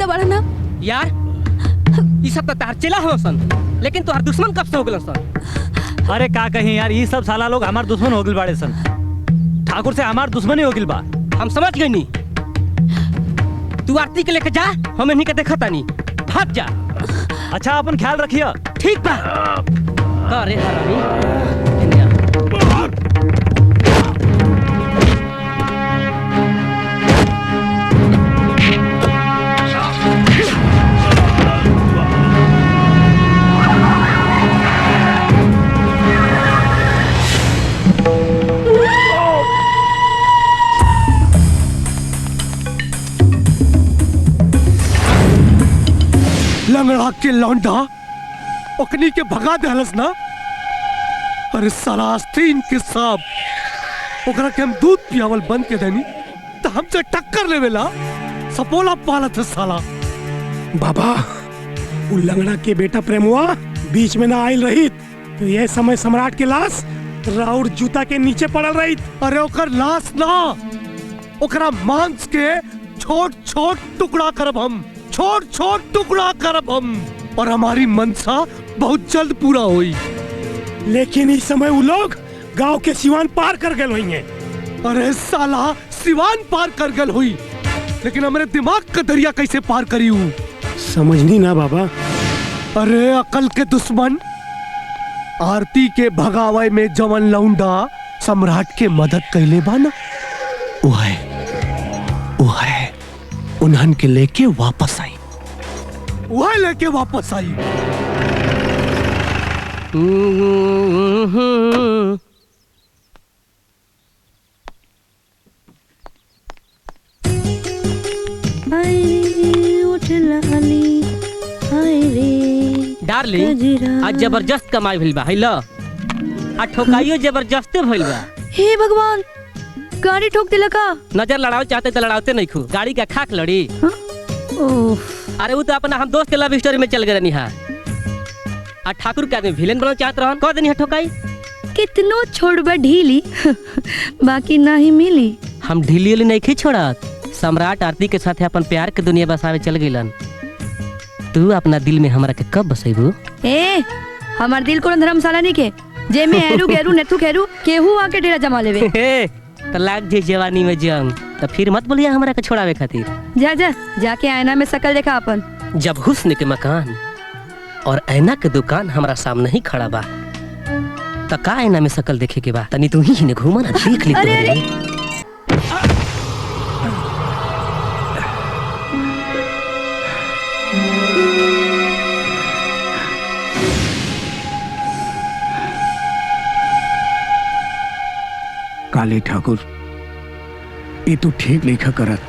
बाड़ा ना। यार ये सब तो तार चला हो सन, लेकिन तोहर दुश्मन कब से हो गलन सन? अरे का कहीं यार, ये सब साला लोग हमार दुश्मन हो गइल बाड़े सन। ठाकुर से हमार दुश्मनी हो गइल बा। हम समझ गए नी। तू आरती के लेके जा, हम इन्हीं के देखता नहीं। भाग जा। अच्छा अपन ख्याल रखिए। ठीक बा। अरे हरामी। लंगड़ा के लौंडा ओकनी के भगा दहलस ना। अरे साला आस्तीन के सांप ओकरा के हम दूध पियावल बंद के देनी तो हमसे टक्कर लेवेला सपोला पालत है साला। बाबा उ लंगड़ा के बेटा प्रेमुआ बीच में ना आयल रही तो यह समय सम्राट के लाश राउर जूता के नीचे पड़ल रही। अरे ओकर लाश ना, ओकरा मांस के छोट छोट टुकड़ा करब हम, छोट छोट टुकड़ा करब हम, और हमारी मनसा बहुत जल्द पूरा हुई। लेकिन इस समय वो लोग गांव के सिवान पार कर गए हुई हैं। अरे साला सिवान पार कर गल हुई, लेकिन हमारे दिमाग का दरिया कैसे पार करी हूँ समझनी ना बाबा। अरे अकल के दुश्मन, आरती के भगावे में जवन लौंडा सम्राट के मदद कैले बाना वो है उन्हन के लेके वापस आई, वह लेके वापस आई। डार्लिंग आज जबरदस्त कमाई भइल बा। हैलो आ ठोकाइयो जबरदस्ते भइल बा। हे भगवान, गाड़ी ठोक दिला का? नजर लड़ाओ चाहते तो लड़ाते नहीं खू, गाड़ी का खाक लड़ी। अरे वो तो अपना हम दोस्त के लव स्टोरी में चल गए रही। आ ठाकुर के आदमी विलेन बनना चाहत रहन, कह देनी ठोकाई। कितनो छोड़बा ढीली बाकी नहीं मिली। हम ढीली वाली नहीं छोड़त। सम्राट आरती के साथ अपन प्यार के दुनिया बसावे चल गइलन। तू अपना दिल में हमरा के कब बसेबू? ए हमार दिल को धर्मशाला नहीं के जे में हेरू गेरू नेतू खेरू केहू आके डेरा जमा लेवे। तो लाग जे जवानी में जंग, तो फिर मत बोलिए हमरा के छोड़ावे खातिर। जा जा जाके आईना में शकल देखा अपन। जब हुस्न के मकान और ऐना के दुकान हमारा सामने ही खड़ा बा तो का ऐना में शकल देखे के बा? तनी तू ही ने घूमा ना, देख ली। अरे अरे काली ठाकुर, ये तू ठीक लिखा करत।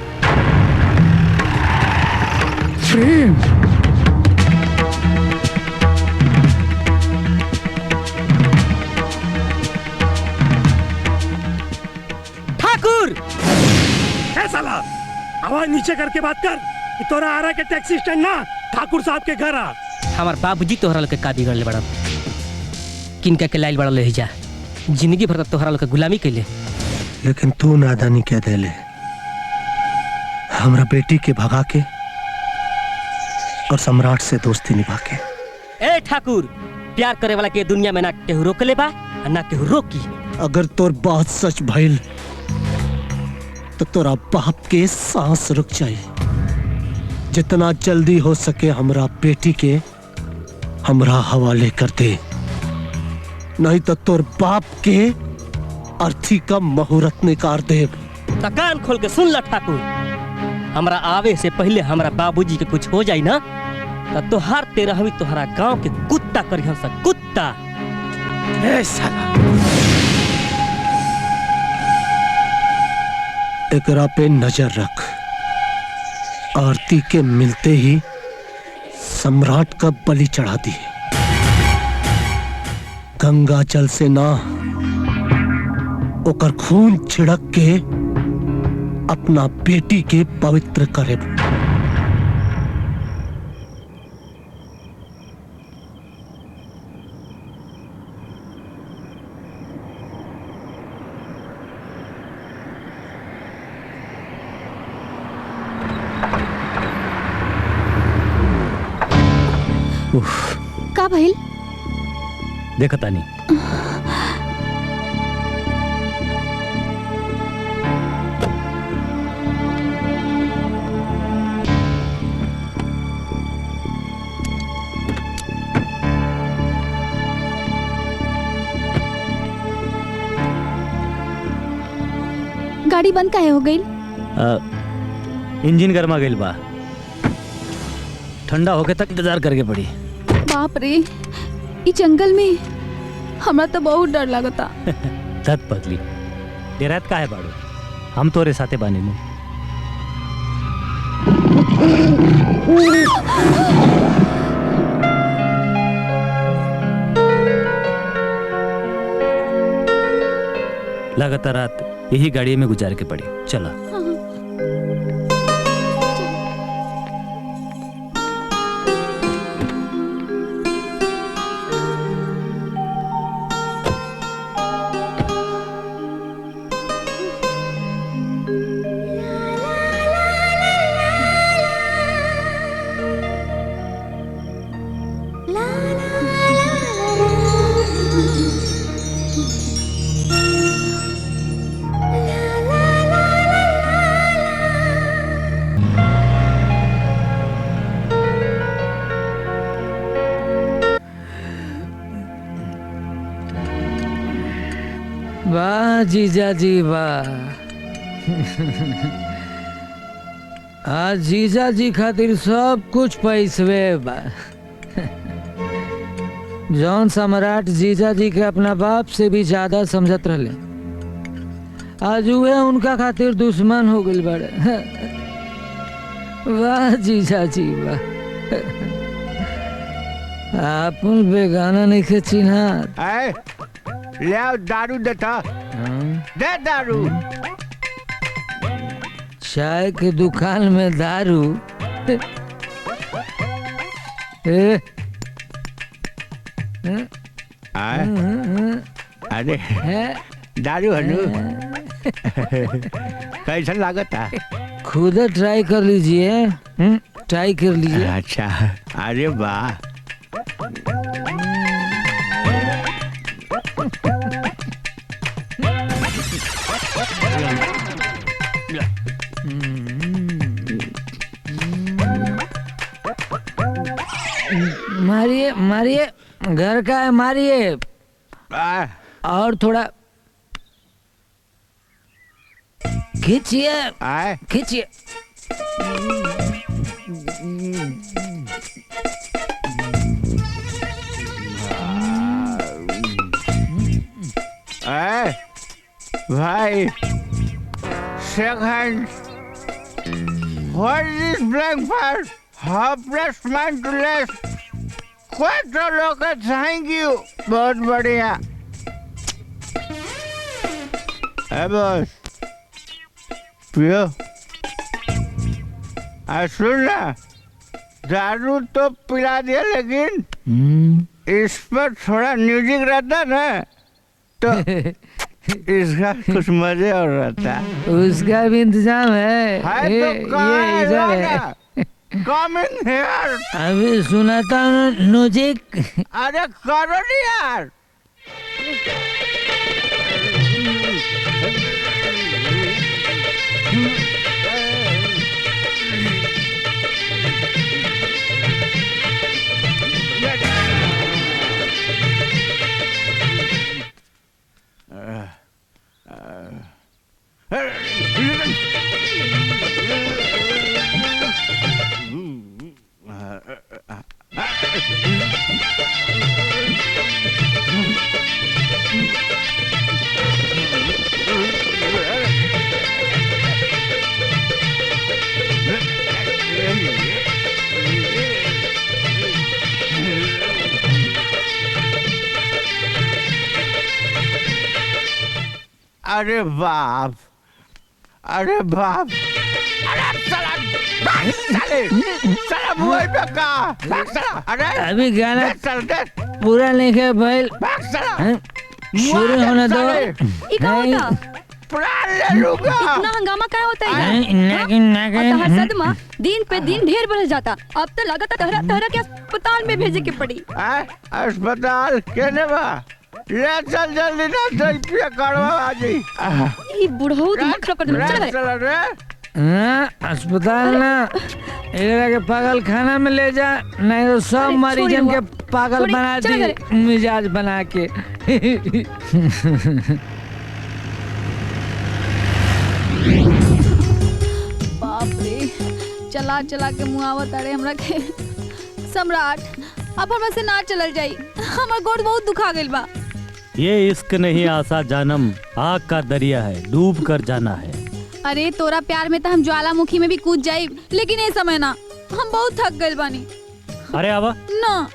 प्रेम ठाकुर, है साला आवाज नीचे करके बात कर। कि तोरा आ रहा के टैक्सी स्टैंड ना ठाकुर साहब के घर आ। हमार बाबूजी तोहरा लोग के का बिगड़ ले बड़ा, किनका के लाइल बड़ा ले जा। जिंदगी भर तक तोहरा लोग के गुलामी कैले, लेकिन तू नादानी क्या दे ले हमरा बेटी के भगा के और सम्राट से दोस्ती निभा के। ए ठाकुर, प्यार करे वाला के दुनिया में ना केहू रोकले बा ना केहू रोकी। अगर तोर बात सच भइल तो तोरा बाप के सांस रुक जाए। जितना जल्दी हो सके हमरा बेटी के हमरा हवाले कर दे, नहीं तो तोर बाप के अर्थी का मुहूर्त निकाल दे। कान खोल के सुन ला ठाकुर, हमरा आवे से पहले हमरा बाबूजी के कुछ हो जाई ना तो तोहार तेरहवीं तोहरा गांव के कुत्ता करिहन सा कुत्ता। ए साला, एकरा पे नजर रख। आरती के मिलते ही सम्राट का बलि चढ़ा दी। गंगा जल से ना ओकर खून छिड़क के अपना बेटी के पवित्र करे। का भइल? देखता नहीं। गाड़ी बंद काहे हो गई? इंजन गर्मा गइल बा, ठंडा होके तक इंतजार करके पड़ी। बाप रे, ई जंगल में हमरा तो बहुत डर लगता। धत पगली, डेरात काहे बाड़ू? हम तोरे साथे बानी नु। लगातार रात यही गाड़ी में गुजार के पड़ी। चला। वाह जीजा जी वाह। आज जीजा जी खातिर सब कुछ पैसवे बा। जौन सम्राट जीजा जी के अपना बाप से भी ज्यादा समझत रहले, आज वे उनका खातिर दुश्मन हो गइल बड़े। वाह जीजा जी वाह। आपन बेगाना नहीं के चिन्हा। ले आओ दारू देता। दे दारू। चाय के दुकान में दारू? अरे दारू हनु कैसा लागत है? खुद ट्राई कर लीजिए। ट्राई कर लीजिए। अच्छा, अरे वाह। मारिए मारिए, घर का है, मारिए। और थोड़ा खींचिए खींचिए। भाई, shake hands. What is breakfast? Hopeless mindless. Quite a look at thank you. बहुत बढ़िया। बस पियो। सुन ना, दारू तो पिला दिया, लेकिन इस पर थोड़ा म्यूजिक रहता ना तो इसका कुछ मजे और रहता। उसका भी इंतजाम है। तो ये इधर है। Coming here. अभी सुनाता हूँ म्यूजिक। अरे करो नहीं यार। अरे बाप, अरे बाप, अरे साला, साला मुँह पे का, साला, अरे अभी गाना पूरा नहीं है भाई, शुरू होने दो। इका होता प्राण ले लूंगा। इतना हंगामा क्या होता है नहीं, यहाँ? नहीं, हाँ? नहीं, और तोहर नहीं। सदमा दिन पे दिन ढेर बढ़ जाता। अब तो लगा तहरा तहरा के अस्पताल में भेजे के पड़ी। अस्पताल केने बा? ले चल जल्दी ना तो रुपया करवा आजी। ये बुढ़ऊ दिमाग खराब कर देना। चल रे। अस्पताल ना इधर के पागल खाना में ले जा, नहीं तो सब मरीजन के पागल बना दी मिजाज बना के। बाप रे, चला चला के मुआवत अरे हमरा के। सम्राट, अब हमरा से ना चलल जाई, हमर गोड़ बहुत दुखा गइल बा। ये इश्क नहीं आसा जानम, आग का दरिया है, डूब कर जाना है। अरे तोरा प्यार में तो हम ज्वालामुखी में भी कूद जाई, लेकिन ये समय ना, हम बहुत थक गइल बानी। अरे आवा ना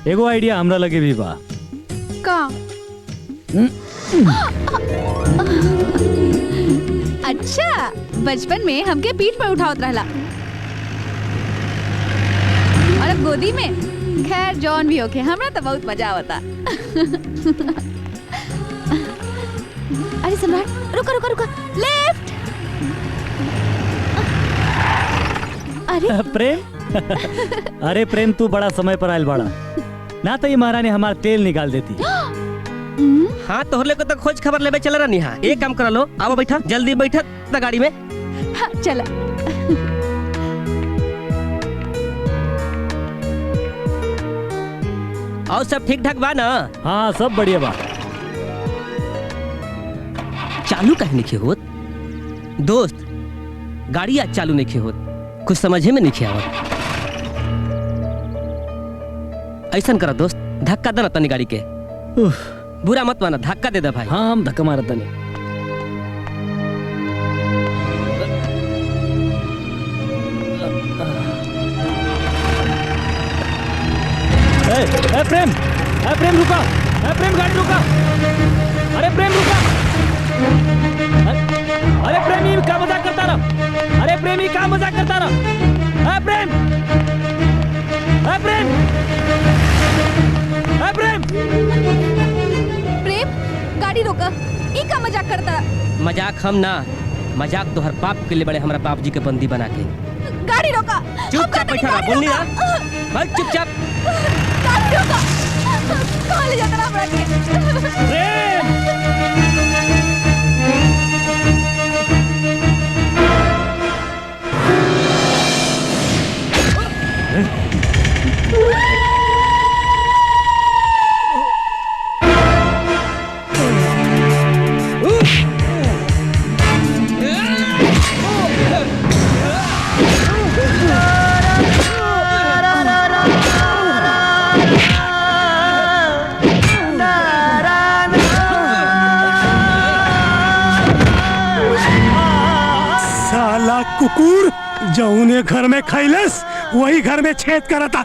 एगो आइडिया हमरा लगे भी बा। का? अच्छा, बचपन में हमके पीठ पर उठावत रहला और अब गोदी में। खैर जॉन भी होके हमरा तो बहुत मजा आवता। अरे सम्राट, रुको रुको रुको, लेफ्ट। अरे प्रेम अरे प्रेम तू बड़ा समय पर आयल बड़ा ना, तो ये महारानी हमारा तेल निकाल देती। हाँ तोहरे को तो खोज खबर लेबे चल रहा निहा। एक काम करा लो, आओ बैठा, जल्दी बैठा ना गाड़ी में। हाँ, चला। और सब ठीक ठाक बा ना? हाँ सब बढ़िया बा। चालू कहीं नहीं होत दोस्त, गाड़ी आज चालू नहीं होत, कुछ समझे में नहीं आवत। ऐसा करा दोस्त, धक्का देना तनी गाड़ी के। बुरा मत माना, धक्का दे दे भाई। हाँ हम धक्का मारा तनी। प्रेम, प्रेम रुका, प्रेम गाड़ी रुका, अरे प्रेम रुका, अरे प्रेम ये क्या मजाक करता रहा, अरे प्रेम ये क्या मजाक करता रहा, प्रेम, प्रेम, प्रेम, प्रेम गाड़ी रोका, ये का मजाक करता? मजाक हम ना, मजाक तो हर बाप के लिए बड़े हमारा बाप जी के बंदी बना के। गाड़ी रोका, चुपचाप बैठा रहा, बोल नहीं रहा, भाई चुपचाप। गाड़ी रोका, कहाँ ले जाता रहा कुकुर जौने घर में खैलस वही घर में छेद करता।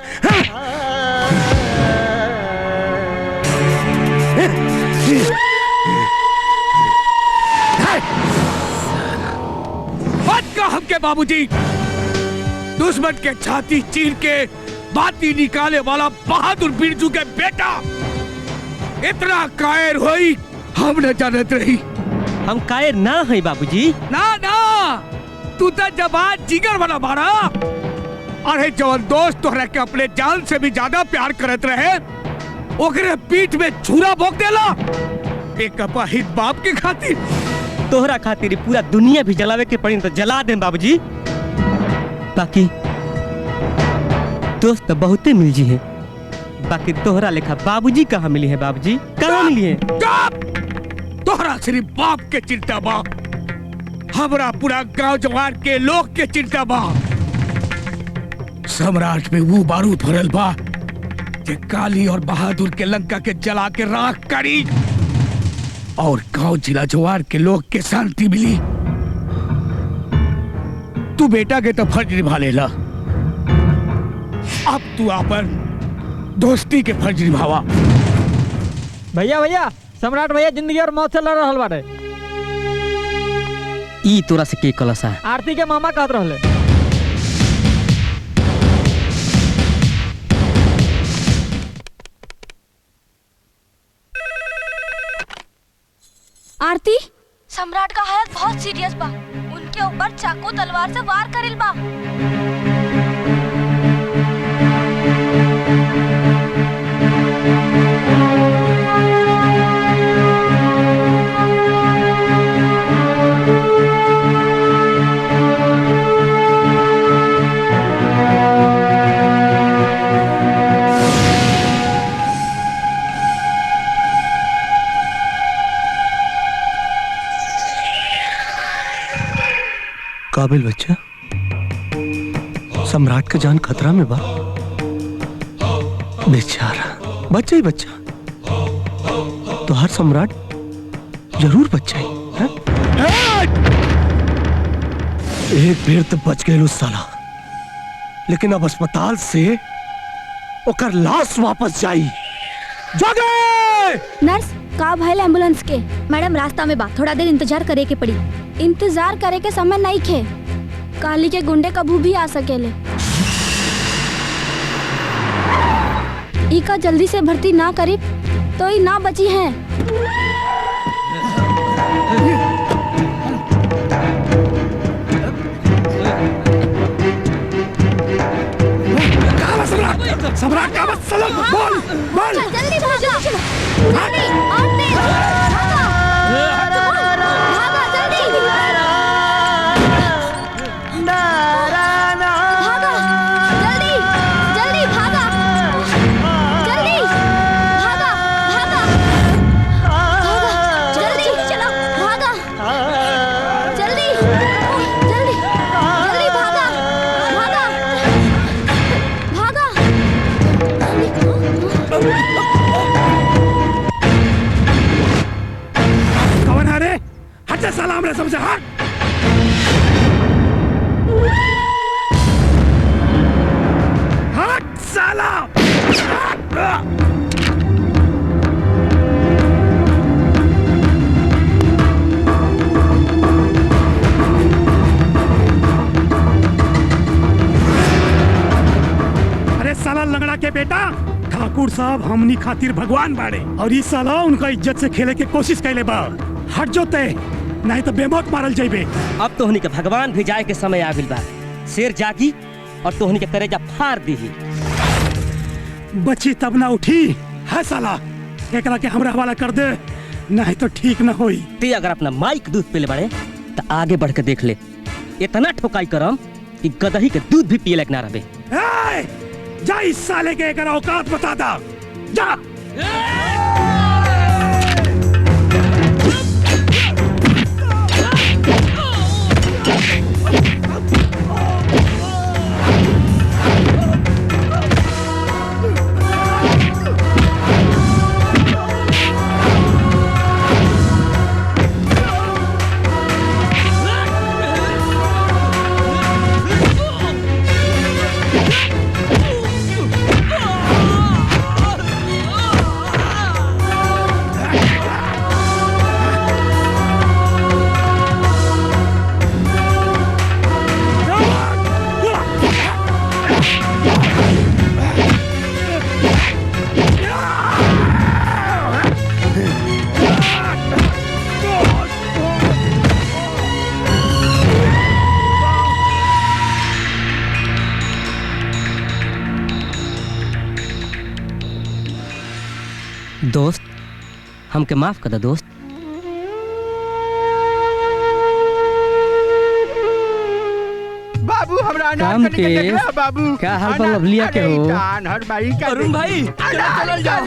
बात का हमके बाबूजी, दुश्मन के छाती चीर के बाती निकाले वाला बहादुर बिरजू के बेटा इतना कायर होई हम न जानत रही। हम कायर ना है बाबूजी। ना ना, तू तो जवान जिगर वाला बाड़ा। अरे जवान दोस्त तोहरा के अपने जान से भी ज्यादा प्यार करत रहे, ओकरे पीठ में छुरा भोंक देला एक अपाहिज बाप के खातिर। तोहरा खातिर पूरा दुनिया भी जलावे के पड़ी तो जला दे बाबूजी। बाकी दोस्त तो बहुते मिल जी है, बाकी तोहरा लेखा बाबूजी कहाँ मिली है? बाबूजी कहाँ मिली है? तोहरा सिर्फ बाप के चिंता बा, हमरा पूरा गांव जवार के लोग के चिंता बा। सम्राट में वो बारूद भरल बा जे काली और बहादुर के लंका के जला के राख करी और गांव जिला जवार के लोग के शांति मिली। तू बेटा के तो फर्ज निभा लेला, अब तू अपन दोस्ती के फर्ज निभावा। भैया भैया, सम्राट भैया जिंदगी और मौत से लड़ रहल बाटे। ई तोरा से के कलसा है? आरती के मामा कहत रहले। आरती, सम्राट का हालत बहुत सीरियस बा। उनके ऊपर चाकू तलवार से वार करिल बा। काबिल बच्चा, सम्राट का जान खतरा में बा। बेचारा बच्चा ही बच्चा, तो हर सम्राट जरूर बच्चा ही है? एक बेर तो बच गए उस साला, लेकिन अब अस्पताल से ओकर लाश वापस जाई। जागे! नर्स, का भइल एम्बुलेंस के? मैडम रास्ता में बा, थोड़ा देर इंतजार करे के पड़ी। इंतजार करे के समय नहीं खे, काली के गुंडे कबू भी आ सकेले। इका जल्दी से भर्ती ना करी तो ही ना बची है। सम्राट का बस चलो, बोल बोल जल्दी भागा, जल्दी और तेज भागा, भागा जल्दी, भागा जल्दी, जल्दी भागा, जल्दी भागा, भागा, भागा जल्दी, चलो भागा, जल्दी जल्दी जल्दी भागा, भागा भागा। कौन है रे? हट जा साला, हमने समझा। हट! हट साला! अरे साला लंगड़ा के बेटा, ठाकुर साहब हमनी खातिर भगवान बाड़े और इस साला उनका इज्जत से खेले के कोशिश कैले बा। हट जो ते, नहीं तो बेमौत मारल जाइबे। अब तोहनी के भगवान भी जाए के समय आ गइल बा। शेर जागी और तोहनी के करेजा फाड़ दीही। बची तब ना उठी है साला, एकरा के हमरा हवाला कर दे, नहीं तो ठीक ना होई। ते अगर अपना माइक दूध पीले बड़े तो आगे बढ़ के देख ले, इतना ठोकाई करम कि गदही के दूध भी पिए लायक ना रहे। जा इस साले के एकरा औकात बता दा, जा। दोस्त, हमके माफ कर दे दोस्त। बाबू हमरा काम के बाबू क्या हाल बा लवलिया के हो? हर भाई का अरुण भाई, चल जाओ,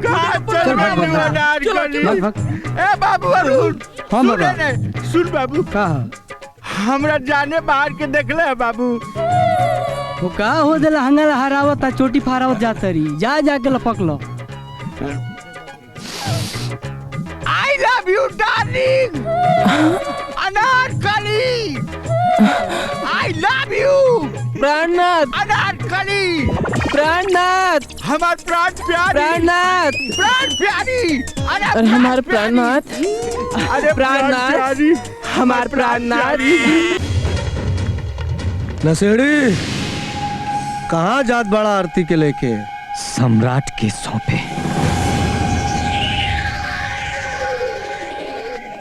कहां चल भाग भाग। ए बाबू अरुण, हाँ बाबा। सुन बाबू, हमरा जाने बाहर के देखले है बाबू। वो का हो देला हंगल हरावत चोटी फारावत जातरी, जा जाके लपक लो। I love you, darling. Anarkali, I love you. प्राणनाथ, अनारकली, प्राणनाथ, हमार प्राण प्यारी, प्राणनाथ, प्राण प्यारी, अरे हमार प्राणनाथ, अरे प्राणनाथ, हमार प्राणनाथ। नशेड़ी, कहाँ जात बड़ा आरती के लेके? सम्राट के सौंपे।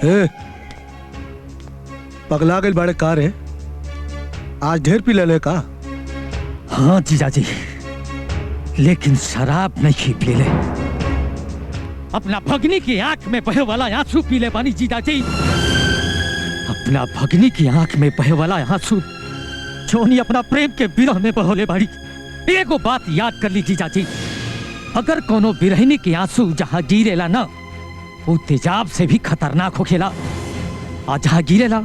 ए, पगला गई बड़े कार है, आज ढेर पी ले का? हाँ जीजाजी, लेकिन शराब नहीं पी ले। अपना भगनी की आंख में बहे वाला आंसू पी ले बानी जीजाजी। अपना भगनी की आंख में बहे वाला आंसू छोनी अपना प्रेम के विरह में बहोले बाड़ी। एगो बात याद कर ली जीजाजी, अगर कोनो बिरहनी के आंसू जहां गिरेला ना, वो तेजाब से भी खतरनाक होखेला। आ जहां गिरेला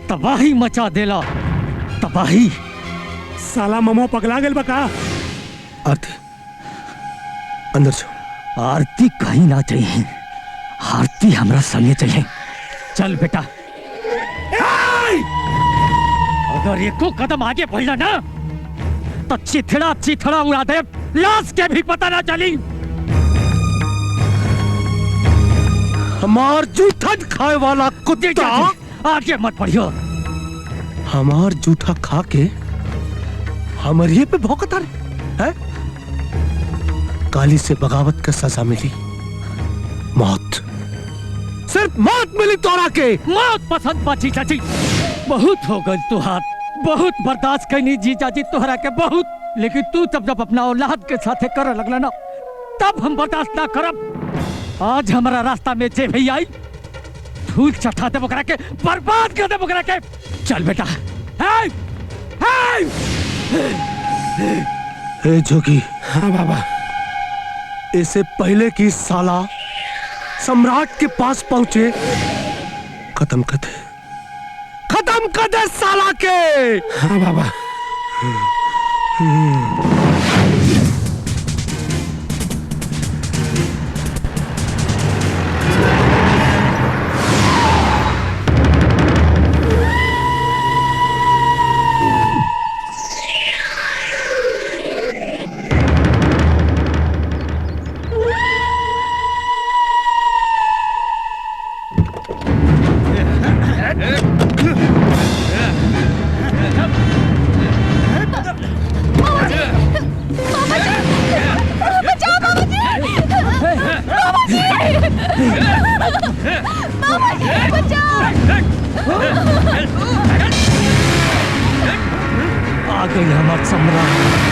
तबाही मचा देला, तबाही। साला ममो पगला गेल बका। आरती अंदर जाओ। आरती कहीं ना चाहिए, आरती हमरा संगे चाहिए। चल बेटा। अगर एको कदम आगे बढ़ला ना तो चिथड़ा चिथड़ा उड़ा दे, लाश के भी पता ना चली। हमार जूठा खाए वाला कुत्ता आगे मत बढ़ियो। हमार जूठा खा के हमारे पे भौंकता रहे है? काली से बगावत का सजा मिली, मौत। सिर्फ मौत मिली तोरा के। मौत पसंद बा जीजाजी। बहुत हो गई तुहार, बहुत बर्दाश्त करनी जीजाजी तोहरा के बहुत। लेकिन तू जब अपना औलाद के साथे करे लगला ना, तब हम बर्दाश्त ना करब। आज हमारा रास्ता में जे भी आई, धूल चटा दे बकरा के, बर्बाद कर दे बकरा के। चल बेटा। ए जोगी। हाँ बाबा। इससे पहले कि साला सम्राट के पास पहुंचे, खत्म कर दे, खत्म कर दे साला के। हाँ बाबा। आ गई हमारा सम्राट।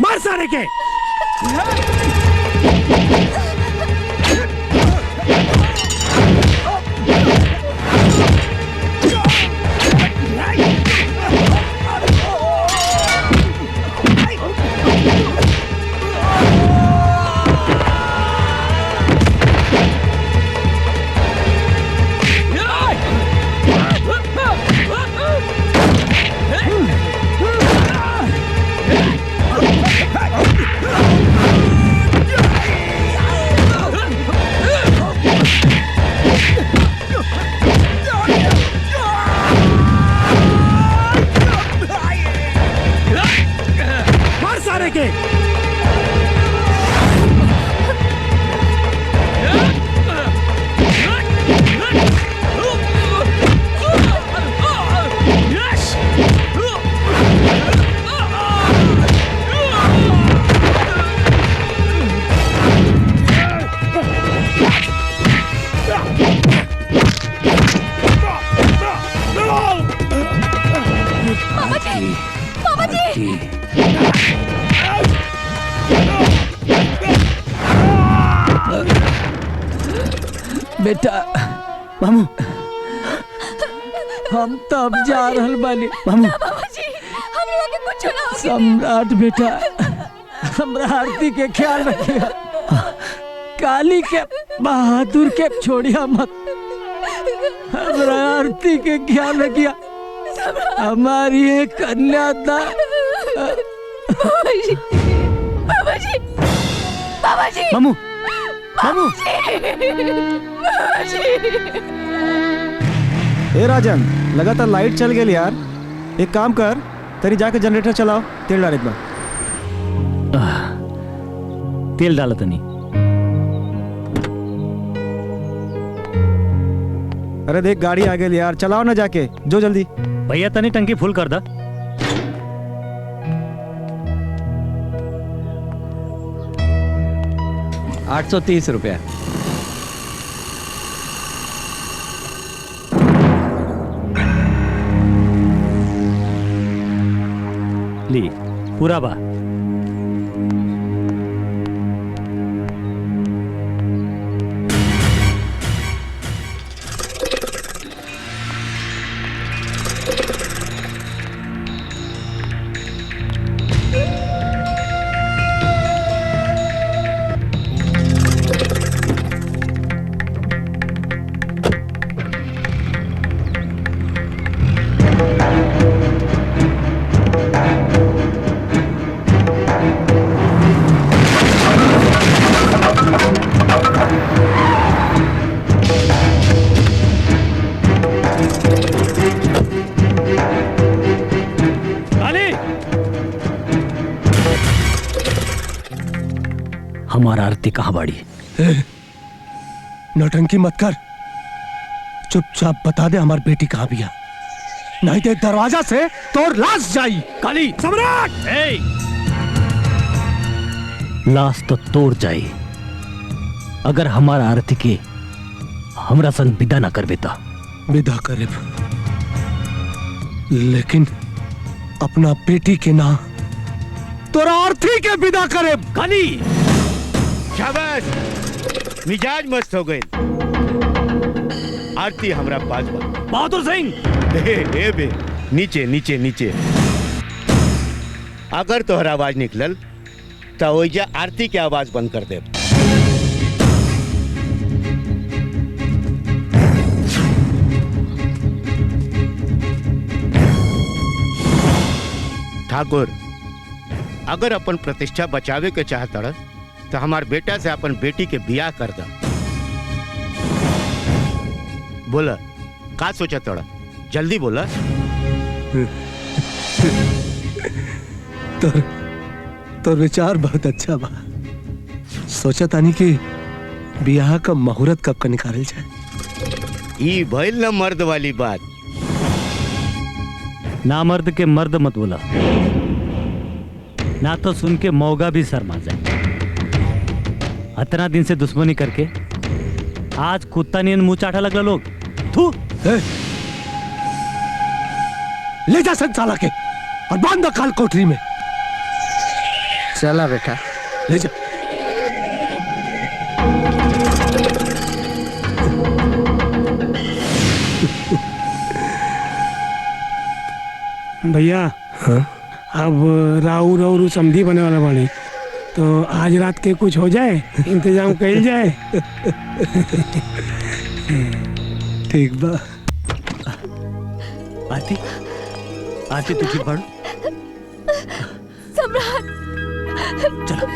मार सारे के। बेटा मामू, हम तब जा रहल बानी। मामू, हम लोग के कुछ ना होगी। सम्राट बेटा, हमरा आरती के ख्याल रखिया, काली के बहादुर के छोड़िया मत। हमरा आरती के ख्याल रखिया, हमारी एक कन्या था। बाबाजी बाबाजी मामू मामू ए राजन लगातार लाइट चल गई यार। एक काम कर, तेरी जाके जनरेटर चलाओ, तेल डाल इतना। तेल डाला तो नहीं। अरे देख गाड़ी आ गई यार, चलाओ ना जाके, जो जल्दी। भैया तनी टंकी फुल कर दा। ₹830। ली पूरा बा। हमारा आरती कहाँ बाड़ी? नौटंकी मत कर, चुपचाप बता दे हमारी बेटी कहाँ भी है, नहीं तो दरवाजा से तोर लाश जाई। काली सम्राट! लाश तो तोड़ जाए अगर हमारा आरती के हमरा संग विदा ना कर बेता। विदा करे, लेकिन अपना बेटी के ना तोरा आरती के विदा करे। काली शाबाश, मिजाज मस्त हो गए। आरती हमरा पास बा। बहादुर सिंह ए बे नीचे नीचे नीचे। अगर तोहरा आवाज निकलल तो ओइजा आरती के आवाज बंद कर दे। ठाकुर, अगर अपन प्रतिष्ठा बचावे के चाहता तो हमार बेटा से अपन बेटी के बियाह कर दा। बोला का सोचा तोड़ा, जल्दी बोला। तो विचार बहुत अच्छा बा। सोचा तानी कि बियाह का मुहूर्त कब का निकाल जाए। ई भइल न मर्द वाली बात। ना मर्द के मर्द मत बोला, ना तो सुन के मौगा भी शर्मा जाए। इतना दिन से दुश्मनी करके आज कुत्ता नींद मुंह चाटा लगला लोग। थू ले जा संसाला के और बांध दो काल कोठरी में। चला बेटा, ले जा। भैया अब राउर और समधी बने वाला बाड़ी, तो आज रात के कुछ हो जाए, इंतजाम कइल जाए। ठीक बा। आती आती तू ठीक पढ़। सम्राट चलो।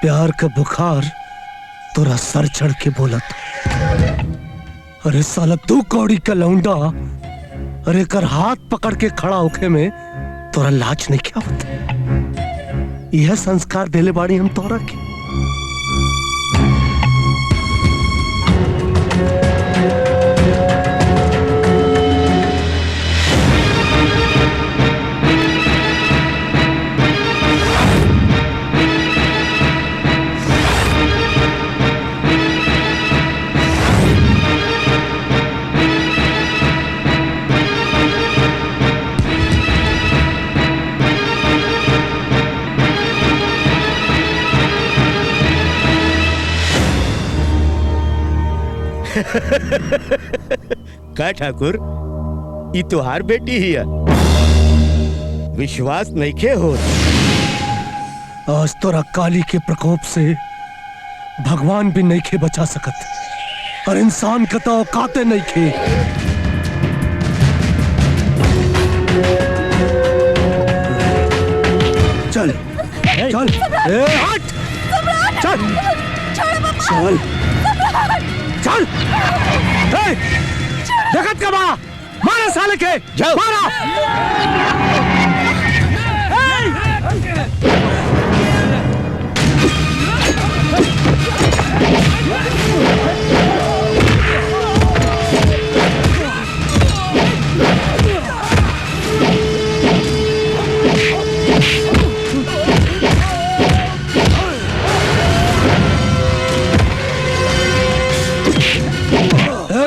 प्यार का बुखार तोरा सर चढ़ के बोलत। अरे साला तू कौड़ी का लौंडा, अरे कर हाथ पकड़ के खड़ा होके में तोरा लाज नहीं क्या होता। यह संस्कार देले बाड़ी हम तोरा के। का ठाकुर, ई तुहार बेटी ही है? विश्वास नहीं के हो? आज तोरा काली के प्रकोप से भगवान भी नहीं खे बचा सकत, और इंसान का तो औकाते नहीं खे। चल चल, हट, चल चल चल, देखत का बा, मारा साले के, मारा।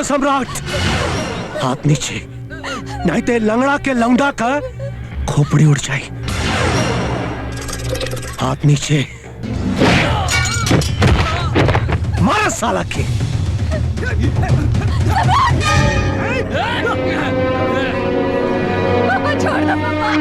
सम्राट, हाथ नीचे, नहीं तो लंगड़ा के लौंडा का खोपड़ी उड़ जाए। हाथ नीचे, मारा साला के। पापा छोड़ दो पापा।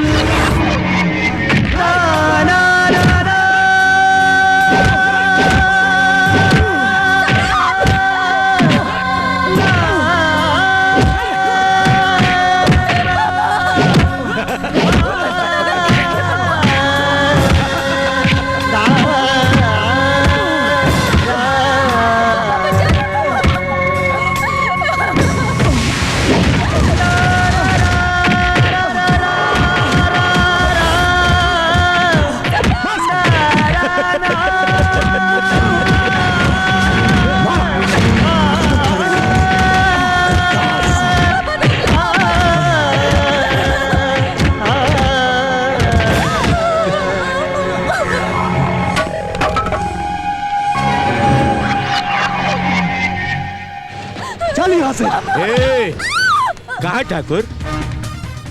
कहा ठाकुर,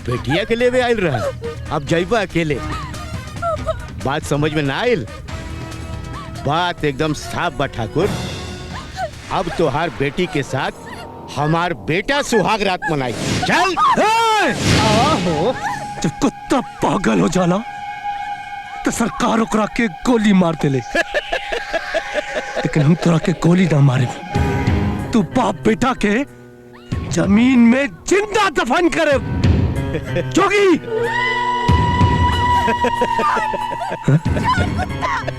बेटिया के लिए आयल रहा, अब जाइबा अकेले? बात समझ में ना आयल? बात एकदम साफ बा ठाकुर। अब तोहार बेटी के साथ हमार बेटा सुहाग रात मनाई। चल। जब कुत्ता पागल हो जाला तो सरकार ओकरा के गोली मार देले, लेकिन हम तोरा के गोली ना मारे। तू बाप बेटा के जमीन में जिंदा दफन करे। जोगी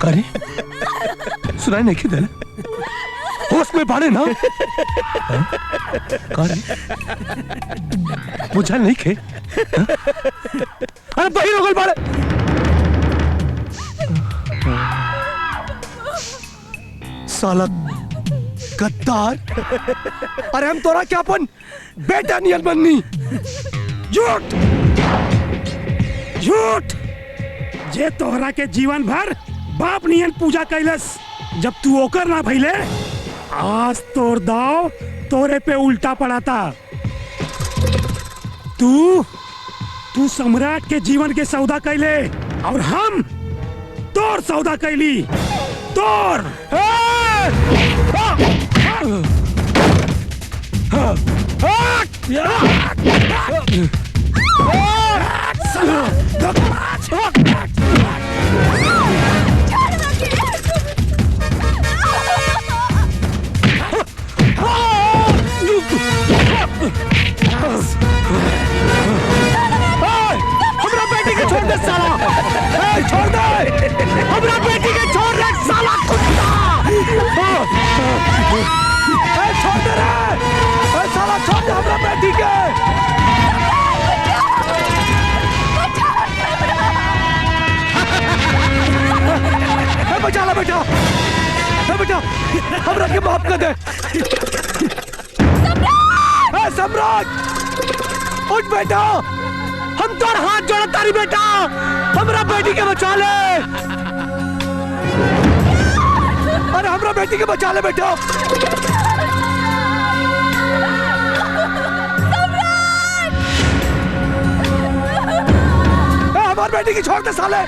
करे सुनाई नहीं किधर होश में बाड़े ना करे बुझा नहीं खे। अरे बहिर हो गल बाड़े। साला गद्दार, अरे हम तोरा क्या अपन बेटा नियन बननी। झूठ झूठ, जे तोहरा के जीवन भर बाप नियन पूजा कैलस, जब तू ओकर ना भइले, आज तोर दाव तोरे पे उल्टा पड़ाता। तू सम्राट के जीवन के सौदा कैले और हम तोर सौदा कैली। तोर हमरा बेटी के छोड़ दे साला। छोड़ दे, हमरा बेटी के छोड़ दे साला। बेटा हमरा के माफ कर दे। सम्राट उठ बेटा, हम तोर हाथ जोड़ तारी बेटा, हमरा बेटी के बचा ले। अरे हमरा बेटी के बचा ले बेटा। हमारी बेटी की छोड़ दे साले।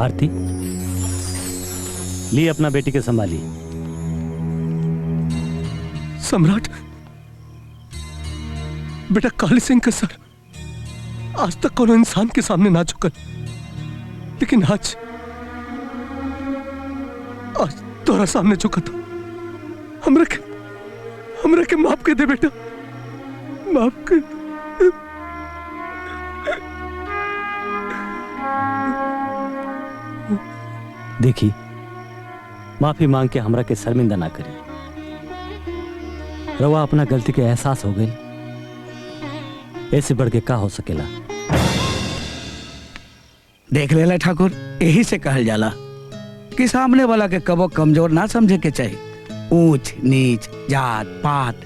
आरती ली अपना बेटी के संभाली। सम्राट बेटा काली सिंह का सर आज तक कोनो इंसान के सामने ना झुकल, लेकिन आज तोरा सामने झुका था। हमरा के माफ कर दे बेटा, माफ कर। देखी माफी मांग के हमरा के शर्मिंदा ना करी। रवा अपना गलती के एहसास हो गई, ऐसे बढ़ के का हो सकेला। देख लेला ठाकुर, यही से कहल जाला कि सामने वाला के कबो कमजोर ना समझे के चाहिए। ऊंच नीच जात पात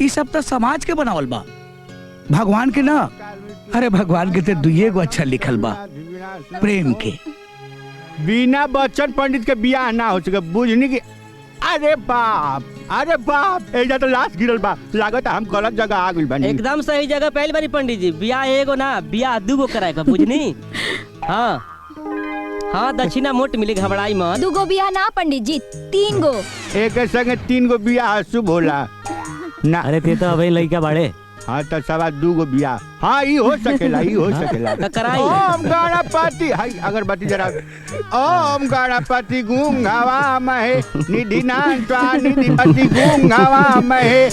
ये सब तो समाज के बनावल बा, भगवान के ना। अरे भगवान के तो दुइये गो अच्छा लिखल बा, प्रेम के। बिना बच्चन पंडित के बियाह ना हो सके, बुझनी की। अरे बाप, अरे बाप, एजा तो लाश गिरल बा, लागत हम गलत जगह आ गइल बानी। एकदम सही जगह पहली बारी पंडित जी, बियाह एगो ना बियाह दूगो कराए का, बुझनी। हाँ हाँ, दक्षिणा मोट मिली, घबराई मत। 2 गो बियाह ना पंडित जी, 3 गो। एक संगे 3 गो बियाह शुभ होला ना। अरे ते तो अबे लइका बाड़े। हाँ तो सवा 2 गो बियाह, हाँ ये हो सकेला, ये हो सकेला। ओम गणपति, हाय अगरबत्ती जरा। ओम गणपति गूंगावा महे, निधि नांत्वा निधिपति गूंगावा महे।